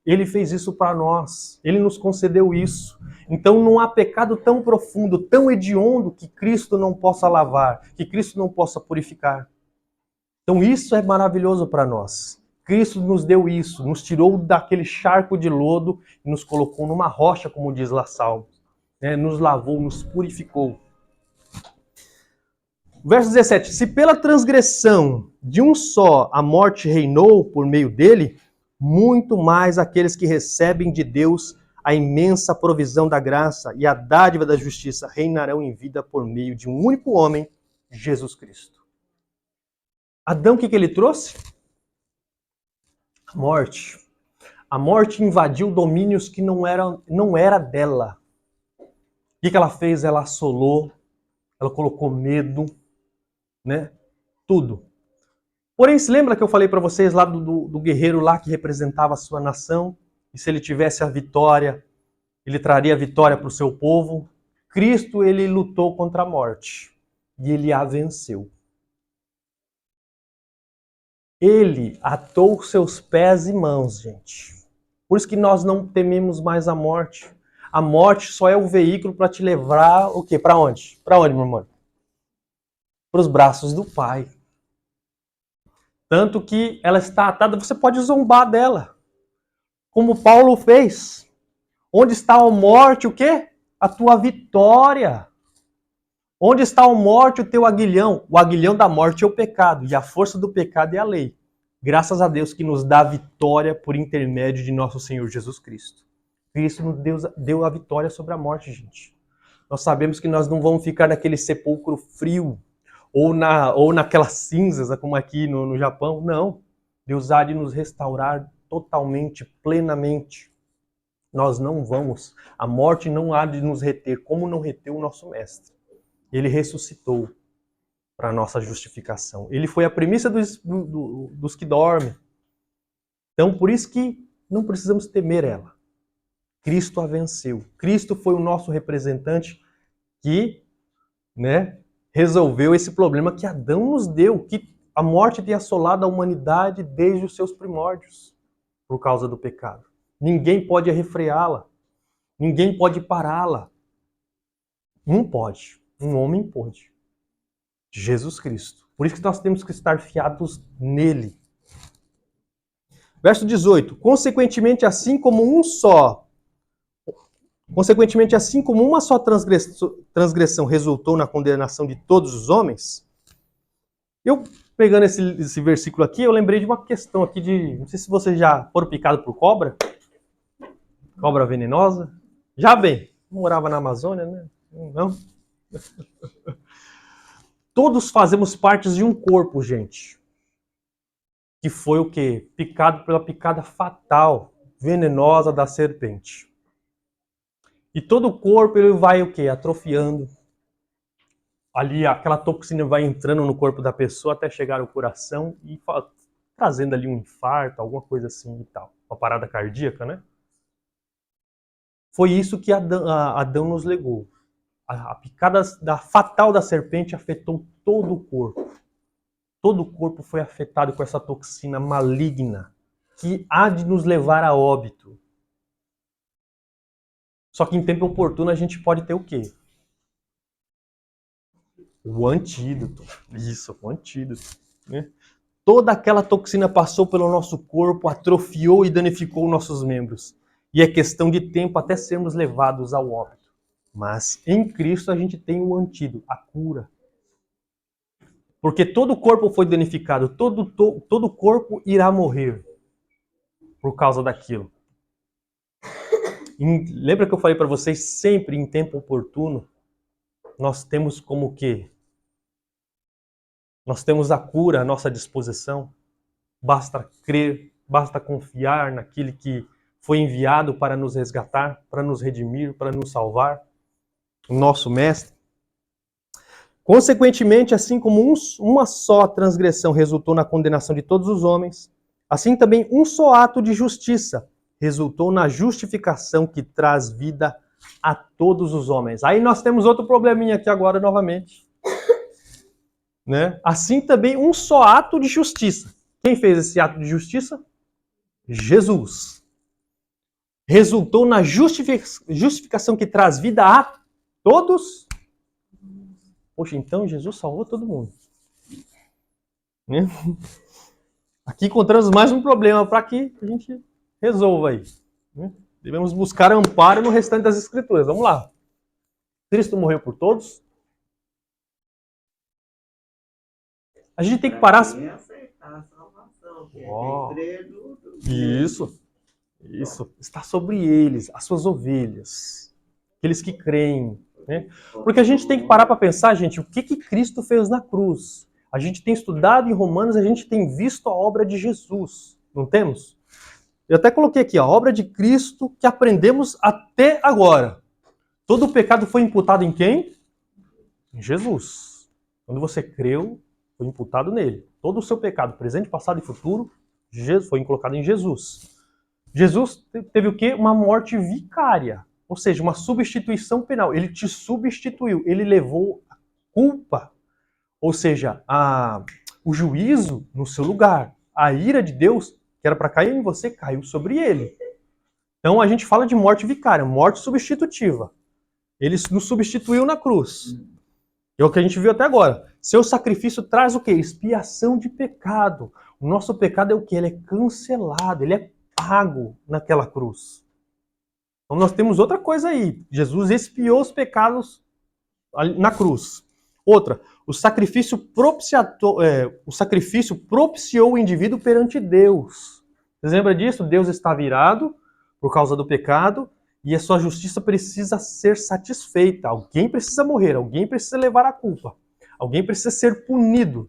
Ele fez isso para nós, ele nos concedeu isso. Então não há pecado tão profundo, tão hediondo que Cristo não possa lavar, que Cristo não possa purificar. Então isso é maravilhoso para nós. Cristo nos deu isso, nos tirou daquele charco de lodo e nos colocou numa rocha, como diz lá Salmo. Nos lavou, nos purificou. Verso 17. Se pela transgressão de um só a morte reinou por meio dele, muito mais aqueles que recebem de Deus a imensa provisão da graça e a dádiva da justiça reinarão em vida por meio de um único homem, Jesus Cristo. Adão, o que ele trouxe? A morte. A morte invadiu domínios que não era dela. O que ela fez? Ela assolou, ela colocou medo, né? Tudo. Porém, se lembra que eu falei para vocês lá do guerreiro lá que representava a sua nação? E se ele tivesse a vitória, Ele traria vitória para o seu povo. Cristo, ele lutou contra a morte e ele a venceu. Ele atou seus pés e mãos, gente. Por isso que nós não tememos mais a morte. A morte só é o veículo para te levar o quê? Para onde? Para onde, meu irmão? Para os braços do Pai. Tanto que ela está atada, você pode zombar dela. Como Paulo fez. Onde está a morte, o quê? A tua vitória. Onde está a morte, o teu aguilhão? O aguilhão da morte é o pecado, e a força do pecado é a lei. Graças a Deus que nos dá vitória por intermédio de nosso Senhor Jesus Cristo. Cristo nos deu a vitória sobre a morte, gente. Nós sabemos que nós não vamos ficar naquele sepulcro frio, ou naquelas cinzas, como aqui no Japão. Não. Deus há de nos restaurar totalmente, plenamente. Nós não vamos. A morte não há de nos reter, como não reteu o nosso Mestre. Ele ressuscitou para a nossa justificação. Ele foi a primícia dos que dormem. Então, por isso que não precisamos temer ela. Cristo a venceu. Cristo foi o nosso representante que, resolveu esse problema que Adão nos deu, que a morte tem assolado a humanidade desde os seus primórdios, por causa do pecado. Ninguém pode refreá-la. Ninguém pode pará-la. Não pode. Um homem pôde. Jesus Cristo. Por isso que nós temos que estar fiados nele. Verso 18. Consequentemente, assim como uma só transgressão resultou na condenação de todos os homens, eu, pegando esse versículo aqui, eu lembrei de uma questão aqui não sei se vocês já foram picados por cobra. Cobra venenosa. Já bem, morava na Amazônia, né? Não. Todos fazemos parte de um corpo, gente. Que foi o quê? Picado pela picada fatal, venenosa da serpente. E todo o corpo ele vai o quê? Atrofiando. Ali aquela toxina vai entrando no corpo da pessoa até chegar ao coração e trazendo ali um infarto, alguma coisa assim e tal. Uma parada cardíaca, né? Foi isso que Adão nos legou. A picada fatal da serpente afetou todo o corpo. Todo o corpo foi afetado com essa toxina maligna que há de nos levar a óbito. Só que em tempo oportuno a gente pode ter o quê? O antídoto. Isso, o antídoto. Né? Toda aquela toxina passou pelo nosso corpo, atrofiou e danificou nossos membros. E é questão de tempo até sermos levados ao óbito. Mas em Cristo a gente tem o antídoto, a cura. Porque todo o corpo foi danificado, todo o corpo irá morrer por causa daquilo. Lembra que eu falei para vocês, sempre em tempo oportuno, nós temos como o quê? Nós temos a cura à nossa disposição. Basta crer, basta confiar naquele que foi enviado para nos resgatar, para nos redimir, para nos salvar. O nosso Mestre. Consequentemente, assim como uma só transgressão resultou na condenação de todos os homens, assim também um só ato de justiça resultou na justificação que traz vida a todos os homens. Aí nós temos outro probleminha aqui agora novamente. Né? Assim também um só ato de justiça. Quem fez esse ato de justiça? Jesus. Resultou na justificação que traz vida a todos. Poxa, então Jesus salvou todo mundo. Né? Aqui encontramos mais um problema para que a gente resolva aí. Né? Devemos buscar amparo no restante das Escrituras. Vamos lá. Cristo morreu por todos. A gente tem que parar. Oh, isso. Está sobre eles, as suas ovelhas. Aqueles que creem. Né? Porque a gente tem que parar para pensar, gente, o que Cristo fez na cruz. A gente tem estudado em Romanos, a gente tem visto a obra de Jesus. Não temos? Eu até coloquei aqui, a obra de Cristo que aprendemos até agora. Todo o pecado foi imputado em quem? Em Jesus. Quando você creu, foi imputado nele. Todo o seu pecado, presente, passado e futuro, foi colocado em Jesus. Jesus teve o quê? Uma morte vicária. Ou seja, uma substituição penal. Ele te substituiu, ele levou a culpa, ou seja, o juízo no seu lugar. A ira de Deus, que era para cair em você, caiu sobre ele. Então a gente fala de morte vicária, morte substitutiva. Ele nos substituiu na cruz. É o que a gente viu até agora. Seu sacrifício traz o quê? Expiação de pecado. O nosso pecado é o quê? Ele é cancelado, ele é pago naquela cruz. Então nós temos outra coisa aí. Jesus expiou os pecados na cruz. Outra, o sacrifício propiciou o indivíduo perante Deus. Você lembra disso? Deus está virado por causa do pecado e a sua justiça precisa ser satisfeita. Alguém precisa morrer, alguém precisa levar a culpa. Alguém precisa ser punido.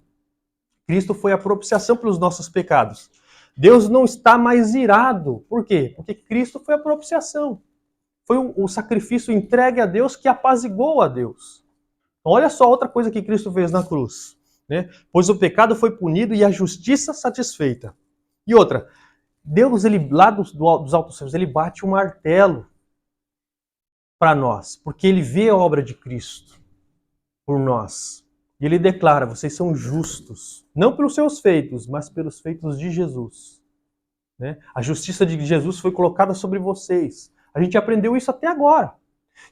Cristo foi a propiciação pelos nossos pecados. Deus não está mais irado. Por quê? Porque Cristo foi a propiciação. Foi o sacrifício entregue a Deus que apaziguou a Deus. Então, olha só outra coisa que Cristo fez na cruz. Né? Pois o pecado foi punido e a justiça satisfeita. E outra, Deus, ele, lá dos altos céus, ele bate um martelo para nós, porque ele vê a obra de Cristo por nós. E ele declara, vocês são justos, não pelos seus feitos, mas pelos feitos de Jesus. Né? A justiça de Jesus foi colocada sobre vocês. A gente aprendeu isso até agora.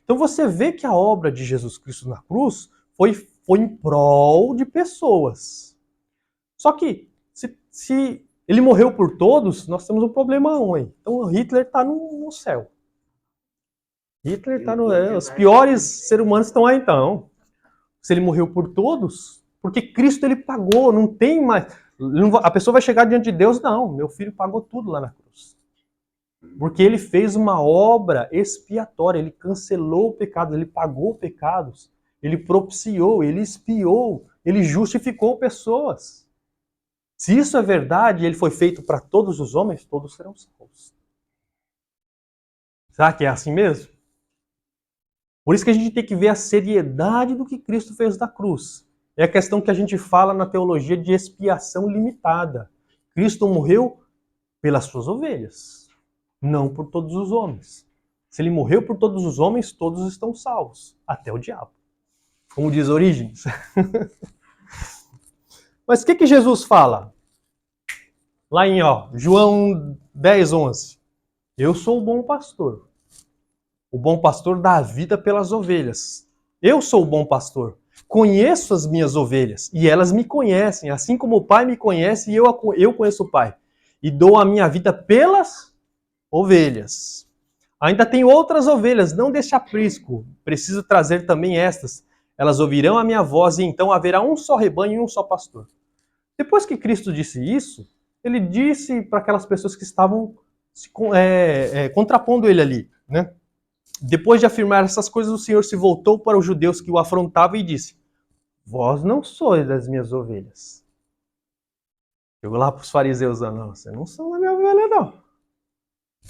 Então você vê que a obra de Jesus Cristo na cruz foi em prol de pessoas. Só que, se ele morreu por todos, nós temos um problema ruim. Então Hitler está no céu. Hitler está no... os piores seres humanos estão aí então. Se ele morreu por todos, porque Cristo ele pagou, não tem mais... A pessoa vai chegar diante de Deus, não, meu filho pagou tudo lá na cruz. Porque ele fez uma obra expiatória, ele cancelou o pecado, ele pagou pecados, ele propiciou, ele expiou, ele justificou pessoas. Se isso é verdade, ele foi feito para todos os homens, todos serão salvos. Será que é assim mesmo? Por isso que a gente tem que ver a seriedade do que Cristo fez na cruz. É a questão que a gente fala na teologia de expiação limitada. Cristo morreu pelas suas ovelhas, não por todos os homens. Se ele morreu por todos os homens, todos estão salvos, até o diabo. Como diz Orígenes. Mas o que Jesus fala? Lá em João 10, 11. Eu sou o bom pastor. O bom pastor dá a vida pelas ovelhas. Eu sou o bom pastor. Conheço as minhas ovelhas e elas me conhecem, assim como o Pai me conhece e eu conheço o Pai. E dou a minha vida pelas ovelhas. Ainda tem outras ovelhas, não deste aprisco. Preciso trazer também estas. Elas ouvirão a minha voz e então haverá um só rebanho e um só pastor. Depois que Cristo disse isso, ele disse para aquelas pessoas que estavam contrapondo ele ali, né? Depois de afirmar essas coisas, o Senhor se voltou para os judeus que o afrontavam e disse: vós não sois das minhas ovelhas. Chegou lá para os fariseus, não, vocês não são da minha ovelha, não.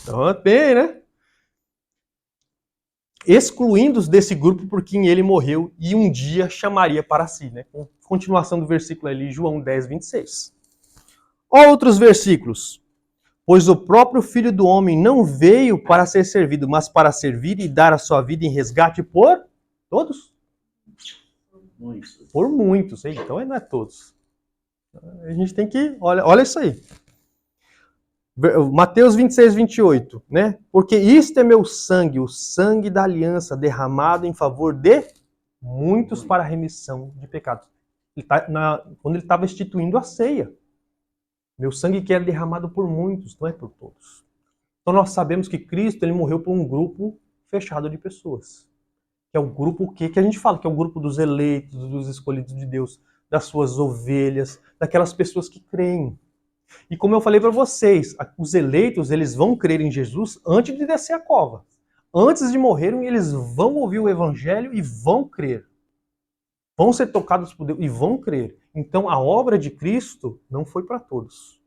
Então, bem, né? Excluindo-os desse grupo por quem ele morreu e um dia chamaria para si, né? Continuação do versículo ali, João 10, 26. Outros versículos. Pois o próprio Filho do Homem não veio para ser servido, mas para servir e dar a sua vida em resgate por todos? Muitos. Por muitos, hein? Então não é todos. A gente tem que... Olha isso aí. Mateus 26, 28, né? Porque isto é meu sangue, o sangue da aliança, derramado em favor de muitos para a remissão de pecados. Quando ele estava instituindo a ceia. Meu sangue que é derramado por muitos, não é por todos. Então nós sabemos que Cristo ele morreu por um grupo fechado de pessoas. Que é o grupo o quê? Que a gente fala que é o grupo dos eleitos, dos escolhidos de Deus, das suas ovelhas, daquelas pessoas que creem. E como eu falei para vocês, os eleitos eles vão crer em Jesus antes de descer a cova. Antes de morrerem, eles vão ouvir o evangelho e vão crer. Vão ser tocados por Deus e vão crer. Então, a obra de Cristo não foi para todos.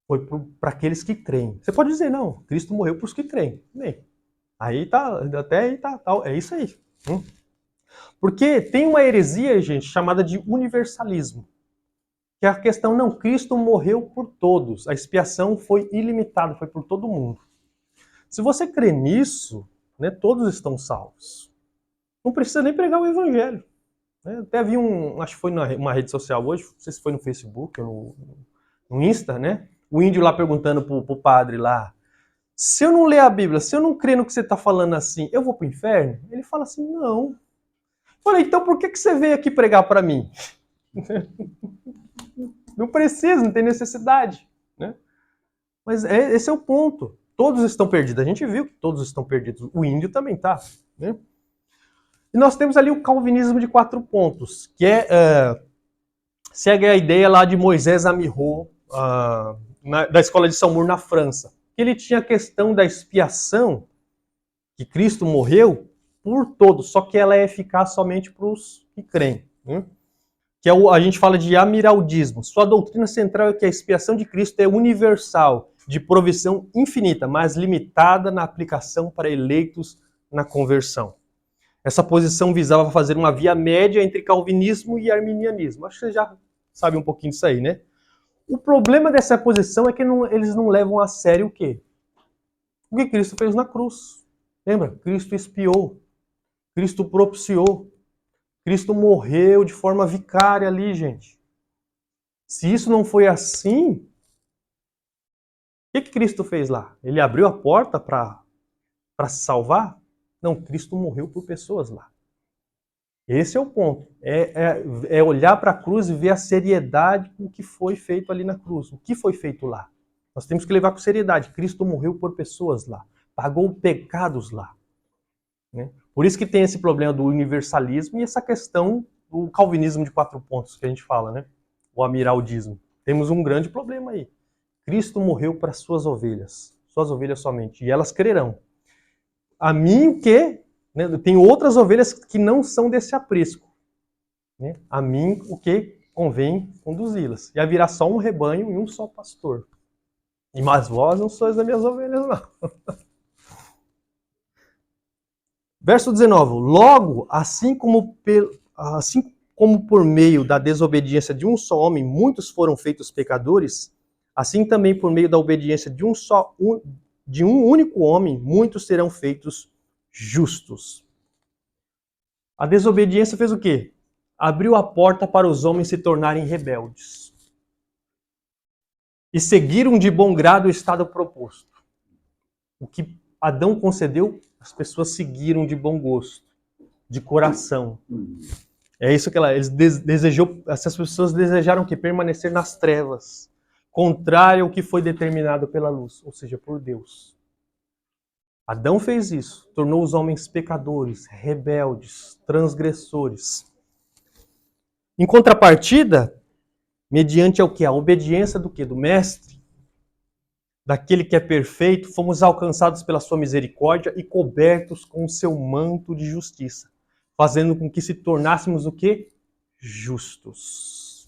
Foi para aqueles que creem. Você pode dizer, não, Cristo morreu para os que creem. Bem, aí tá, até aí tá, é isso aí. Porque tem uma heresia, gente, chamada de universalismo. Que é a questão, não, Cristo morreu por todos. A expiação foi ilimitada, foi por todo mundo. Se você crê nisso, né? Todos estão salvos. Não precisa nem pregar o evangelho. Né? Até vi acho que foi numa rede social hoje, não sei se foi no Facebook ou no Insta, né? O índio lá perguntando pro padre lá, se eu não ler a Bíblia, se eu não crer no que você está falando assim, eu vou pro inferno? Ele fala assim, não. Eu falei, então por que você veio aqui pregar para mim? Não precisa, não tem necessidade. Né? Mas esse é o ponto. Todos estão perdidos. A gente viu que todos estão perdidos. O índio também tá. Né? E nós temos ali o calvinismo de 4 pontos, que segue a ideia lá de Moisés Amiot, da escola de Saumur, na França. Ele tinha a questão da expiação, que Cristo morreu por todos, só que ela é eficaz somente para os que creem. Né? Que a gente fala de amiraldismo. Sua doutrina central é que a expiação de Cristo é universal, de provisão infinita, mas limitada na aplicação para eleitos na conversão. Essa posição visava fazer uma via média entre calvinismo e arminianismo. Acho que você já sabe um pouquinho disso aí, né? O problema dessa posição é que eles não levam a sério o quê? O que Cristo fez na cruz. Lembra? Cristo expiou. Cristo propiciou. Cristo morreu de forma vicária ali, gente. Se isso não foi assim, o que Cristo fez lá? Ele abriu a porta para se salvar? Não, Cristo morreu por pessoas lá. Esse é o ponto. É olhar para a cruz e ver a seriedade com o que foi feito ali na cruz. O que foi feito lá? Nós temos que levar com seriedade. Cristo morreu por pessoas lá. Pagou pecados lá. Né? Por isso que tem esse problema do universalismo e essa questão do calvinismo de 4 pontos que a gente fala, né? O amiraldismo. Temos um grande problema aí. Cristo morreu para suas ovelhas somente, e elas crerão. A mim o quê? Né? Tem outras ovelhas que não são desse aprisco. Né? A mim o que convém conduzi-las. E haverá só um rebanho e um só pastor. Mas vós não sois das minhas ovelhas, não. Verso 19. Logo, assim como por meio da desobediência de um só homem, muitos foram feitos pecadores, assim também por meio da obediência de um único homem, muitos serão feitos justos. A desobediência fez o quê? Abriu a porta para os homens se tornarem rebeldes. E seguiram de bom grado o estado proposto. O que Adão concedeu, as pessoas seguiram de bom gosto, de coração. É isso que essas pessoas desejaram que permanecer nas trevas, contrário ao que foi determinado pela luz, ou seja, por Deus. Adão fez isso, tornou os homens pecadores, rebeldes, transgressores. Em contrapartida, mediante ao que? A obediência do quê? Do mestre, daquele que é perfeito, fomos alcançados pela sua misericórdia e cobertos com o seu manto de justiça, fazendo com que se tornássemos o quê? Justos.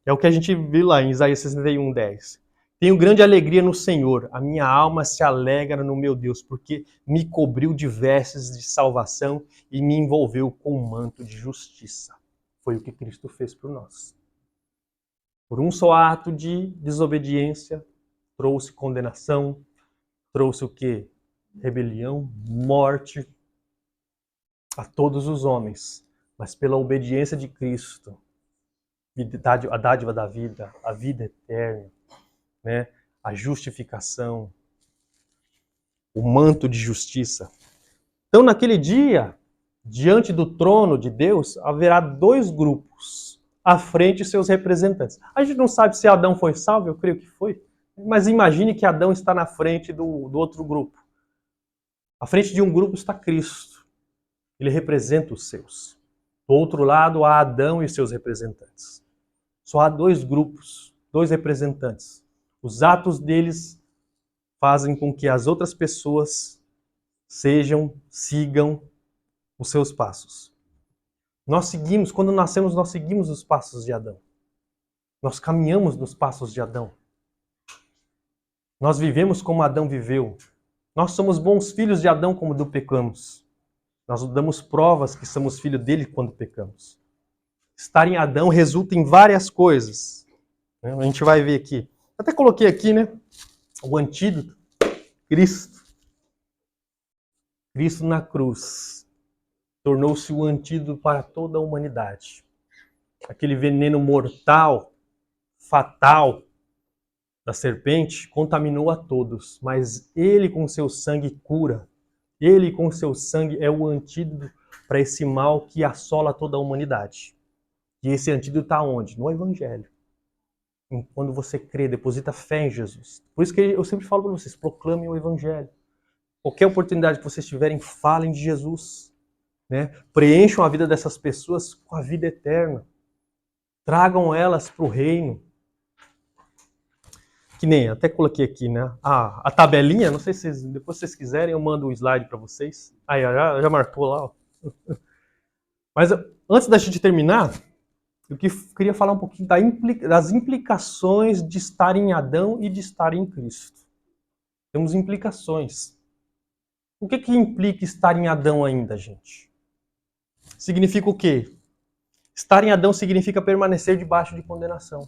É o que a gente viu lá em Isaías 61:10. Tenho grande alegria no Senhor, a minha alma se alegra no meu Deus, porque me cobriu de vestes de salvação e me envolveu com um manto de justiça. Foi o que Cristo fez por nós. Por um só ato de desobediência, trouxe condenação, trouxe o quê? Rebelião, morte a todos os homens. Mas pela obediência de Cristo, a dádiva da vida, a vida eterna, né? A justificação, o manto de justiça. Então, naquele dia, diante do trono de Deus, haverá 2 grupos, à frente seus representantes. A gente não sabe se Adão foi salvo, eu creio que foi, mas imagine que Adão está na frente do outro grupo. À frente de um grupo está Cristo. Ele representa os seus. Do outro lado, há Adão e seus representantes. Só há 2 grupos, 2 representantes. Os atos deles fazem com que as outras pessoas sigam os seus passos. Quando nascemos, nós seguimos os passos de Adão. Nós caminhamos nos passos de Adão. Nós vivemos como Adão viveu. Nós somos bons filhos de Adão quando pecamos. Nós damos provas que somos filhos dele quando pecamos. Estar em Adão resulta em várias coisas. A gente vai ver aqui. Até coloquei aqui, né? O antídoto. Cristo. Cristo na cruz tornou-se o antídoto para toda a humanidade. Aquele veneno mortal, fatal da serpente contaminou a todos, mas ele com seu sangue cura. Ele com seu sangue é o antídoto para esse mal que assola toda a humanidade. E esse antídoto está onde? No Evangelho. Quando você crê, deposita fé em Jesus. Por isso que eu sempre falo para vocês, proclamem o Evangelho. Qualquer oportunidade que vocês tiverem, falem de Jesus. Né? Preencham a vida dessas pessoas com a vida eterna. Tragam elas para o reino. Que nem, até coloquei aqui, né? A tabelinha, não sei se depois vocês quiserem, eu mando um slide para vocês. Aí, já marcou lá. Ó. Mas antes da gente terminar, eu queria falar um pouquinho das implicações de estar em Adão e de estar em Cristo. Temos implicações. O que implica estar em Adão ainda, gente? Significa o quê? Estar em Adão significa permanecer debaixo de condenação.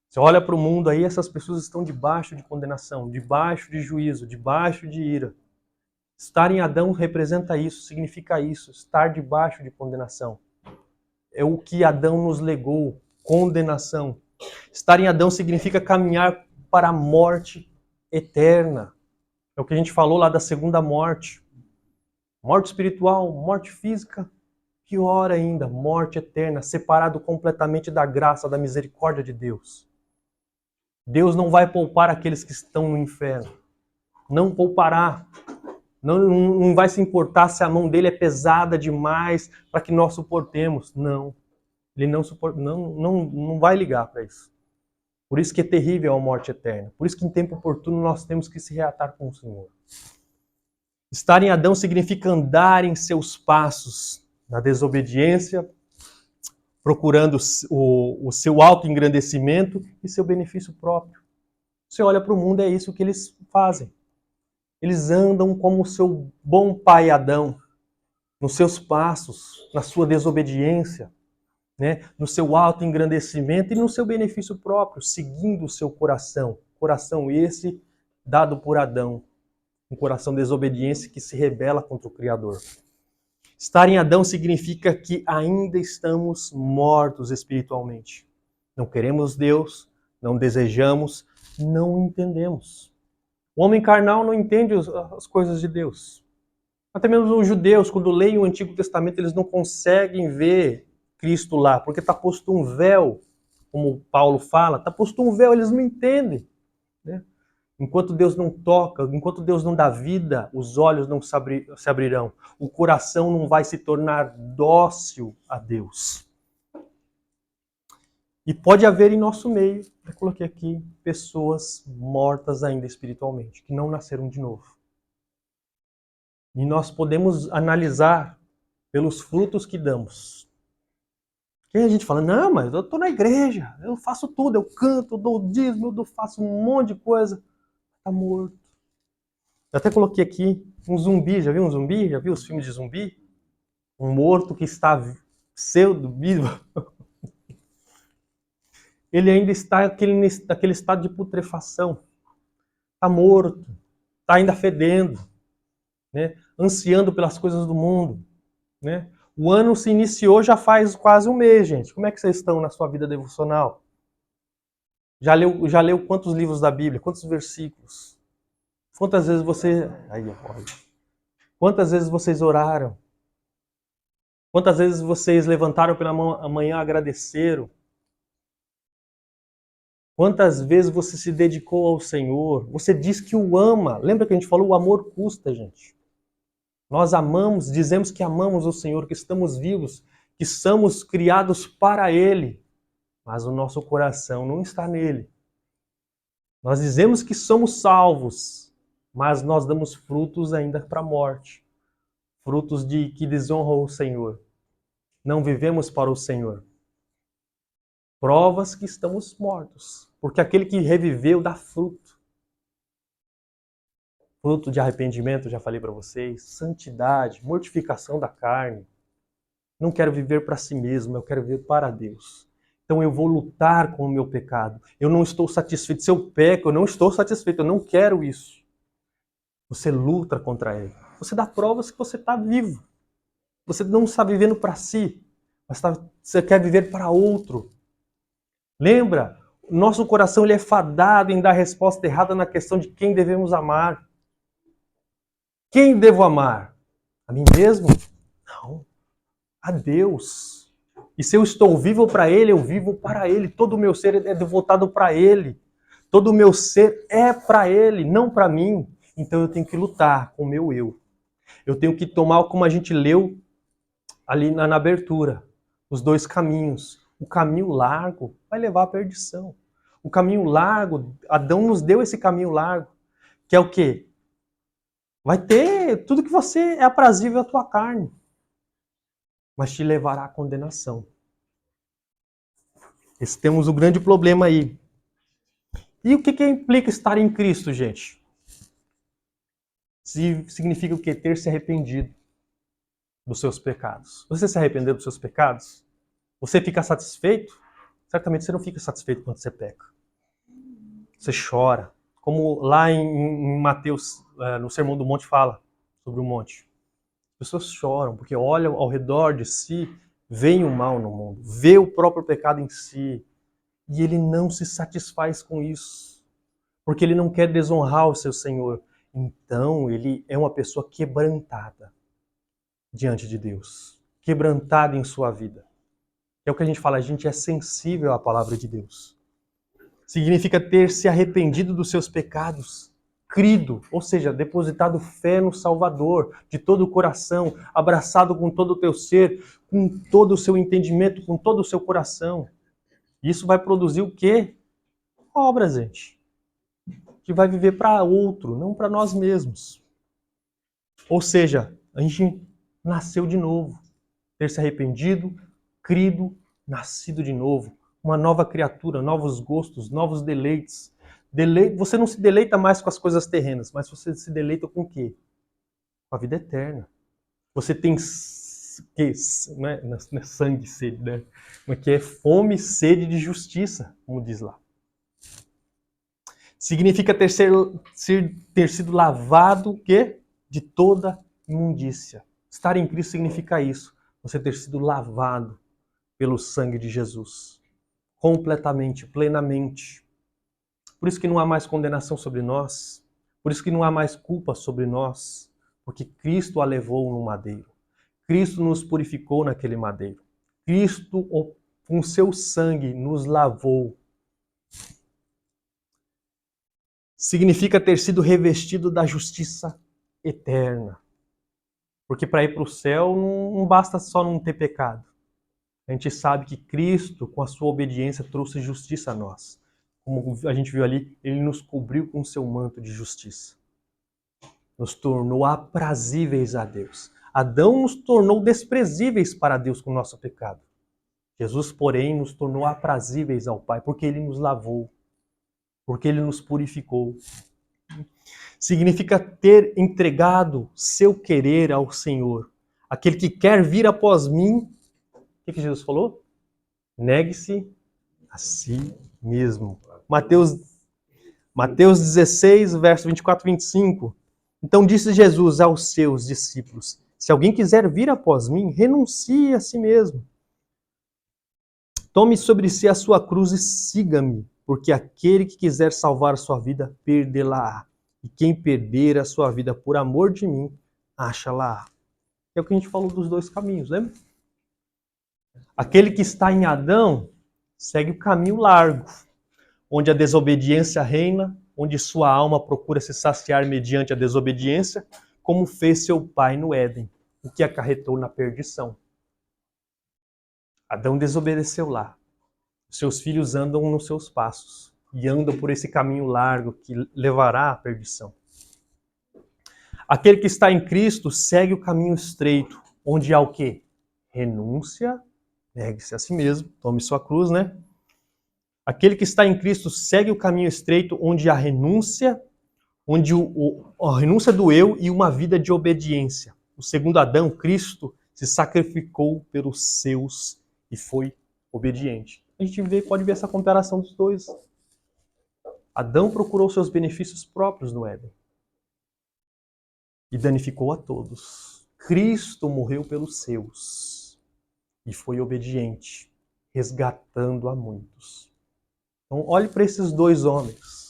Você olha para o mundo aí, essas pessoas estão debaixo de condenação, debaixo de juízo, debaixo de ira. Estar em Adão representa isso, significa isso, estar debaixo de condenação. É o que Adão nos legou, condenação. Estar em Adão significa caminhar para a morte eterna. É o que a gente falou lá da segunda morte. Morte espiritual, morte física, pior ainda, morte eterna, separado completamente da graça, da misericórdia de Deus. Deus não vai poupar aqueles que estão no inferno. Não poupará. Não vai se importar se a mão dele é pesada demais para que nós suportemos. Não. Ele não vai ligar para isso. Por isso que é terrível a morte eterna. Por isso que em tempo oportuno nós temos que se reatar com o Senhor. Estar em Adão significa andar em seus passos, na desobediência, procurando o seu autoengrandecimento e seu benefício próprio. Você olha para o mundo, é isso que eles fazem. Eles andam como o seu bom pai Adão, nos seus passos, na sua desobediência, né? No seu autoengrandecimento e no seu benefício próprio, seguindo o seu coração. Coração esse dado por Adão, um coração desobediente que se rebela contra o Criador. Estar em Adão significa que ainda estamos mortos espiritualmente. Não queremos Deus, não desejamos, não entendemos. O homem carnal não entende as coisas de Deus. Até mesmo os judeus, quando leem o Antigo Testamento, eles não conseguem ver Cristo lá, porque está posto um véu, como Paulo fala, está posto um véu, eles não entendem. Né? Enquanto Deus não toca, enquanto Deus não dá vida, os olhos não se abrirão. O coração não vai se tornar dócil a Deus. E pode haver em nosso meio, eu coloquei aqui, pessoas mortas ainda espiritualmente, que não nasceram de novo. E nós podemos analisar pelos frutos que damos. Que a gente fala, não, mas eu estou na igreja, eu faço tudo, eu canto, eu dou dízimo, eu faço um monte de coisa. Está morto. Eu até coloquei aqui um zumbi, já viu um zumbi? Já viu os filmes de zumbi? Um morto que está pseudo-vivo. Ele ainda está naquele estado de putrefação. Está morto, está ainda fedendo, né? Ansiando pelas coisas do mundo. Né? O ano se iniciou já faz quase um mês, gente. Como é que vocês estão na sua vida devocional? Já leu quantos livros da Bíblia? Quantos versículos? Quantas vezes Quantas vezes vocês oraram? Quantas vezes vocês levantaram pela manhã e agradeceram? Quantas vezes você se dedicou ao Senhor? Você diz que o ama. Lembra que a gente falou? O amor custa, gente. Nós amamos, dizemos que amamos o Senhor, que estamos vivos, que somos criados para Ele. Mas o nosso coração não está nele. Nós dizemos que somos salvos, mas nós damos frutos ainda para a morte. Frutos que desonram o Senhor. Não vivemos para o Senhor. Provas que estamos mortos. Porque aquele que reviveu dá fruto. Fruto de arrependimento, já falei para vocês. Santidade, mortificação da carne. Não quero viver para si mesmo, eu quero viver para Deus. Então eu vou lutar com o meu pecado. Eu não estou satisfeito. Se eu peco, eu não estou satisfeito. Eu não quero isso. Você luta contra ele. Você dá provas que você está vivo. Você não está vivendo para si, mas você quer viver para outro. Lembra? Nosso coração ele é fadado em dar resposta errada na questão de quem devemos amar. Quem devo amar? A mim mesmo? Não. A Deus. E se eu estou vivo para Ele, eu vivo para Ele. Todo o meu ser é devotado para Ele. Todo o meu ser é para Ele, não para mim. Então eu tenho que lutar com o meu eu. Eu tenho que tomar, como a gente leu ali na abertura, os dois caminhos. O caminho largo vai levar à perdição. O caminho largo, Adão nos deu esse caminho largo, que é o quê? Vai ter tudo que você é aprazível à tua carne, mas te levará à condenação. Temos um grande problema aí. E o que implica estar em Cristo, gente? Significa o quê? Ter se arrependido dos seus pecados. Você se arrependeu dos seus pecados? Você fica satisfeito? Certamente você não fica satisfeito quando você peca. Você chora. Como lá em Mateus, no Sermão do Monte, fala sobre o monte. As pessoas choram porque olham ao redor de si, veem o mal no mundo, vê o próprio pecado em si, e ele não se satisfaz com isso, porque ele não quer desonrar o seu Senhor. Então, ele é uma pessoa quebrantada diante de Deus, quebrantada em sua vida. É o que a gente fala, a gente é sensível à palavra de Deus. Significa ter se arrependido dos seus pecados, crido, ou seja, depositado fé no Salvador, de todo o coração, abraçado com todo o teu ser, com todo o seu entendimento, com todo o seu coração. Isso vai produzir o quê? Obras, gente. Que vai viver para outro, não para nós mesmos. Ou seja, a gente nasceu de novo. Ter se arrependido, crido, nascido de novo. Uma nova criatura, novos gostos, novos deleites. Você não se deleita mais com as coisas terrenas, mas você se deleita com o quê? Com a vida eterna. Você tem não é sangue e sede, né? Mas que é fome e sede de justiça, como diz lá. Significa ter sido lavado o quê? De toda imundícia. Estar em Cristo significa isso. Você ter sido lavado pelo sangue de Jesus. Completamente, plenamente. Por isso que não há mais condenação sobre nós. Por isso que não há mais culpa sobre nós. Porque Cristo a levou no madeiro. Cristo nos purificou naquele madeiro. Cristo, com seu sangue, nos lavou. Significa ter sido revestido da justiça eterna. Porque para ir para o céu não basta só não ter pecado. A gente sabe que Cristo, com a sua obediência, trouxe justiça a nós. Como a gente viu ali, ele nos cobriu com o seu manto de justiça. Nos tornou aprazíveis a Deus. Adão nos tornou desprezíveis para Deus com o nosso pecado. Jesus, porém, nos tornou aprazíveis ao Pai, porque ele nos lavou, porque ele nos purificou. Significa ter entregado seu querer ao Senhor. Aquele que quer vir após mim, o que Jesus falou? Negue-se a si mesmo. Mateus 16, verso 24 e 25. Então disse Jesus aos seus discípulos: se alguém quiser vir após mim, renuncie a si mesmo. Tome sobre si a sua cruz e siga-me, porque aquele que quiser salvar a sua vida, perdê-la-á. E quem perder a sua vida por amor de mim, acha-la. É o que a gente falou dos dois caminhos, lembra? Aquele que está em Adão segue o caminho largo, onde a desobediência reina, onde sua alma procura se saciar mediante a desobediência, como fez seu pai no Éden, o que acarretou na perdição. Adão desobedeceu lá. Seus filhos andam nos seus passos e andam por esse caminho largo que levará à perdição. Aquele que está em Cristo segue o caminho estreito, onde há o quê? Renúncia, negue-se a si mesmo, tome sua cruz, né? Aquele que está em Cristo segue o caminho estreito, onde há renúncia, onde a renúncia do eu e uma vida de obediência. O segundo Adão, Cristo, se sacrificou pelos seus e foi obediente. A gente pode ver essa comparação dos dois. Adão procurou seus benefícios próprios no Éden. e danificou a todos. Cristo morreu pelos seus e foi obediente, resgatando a muitos. Então, olhe para esses dois homens.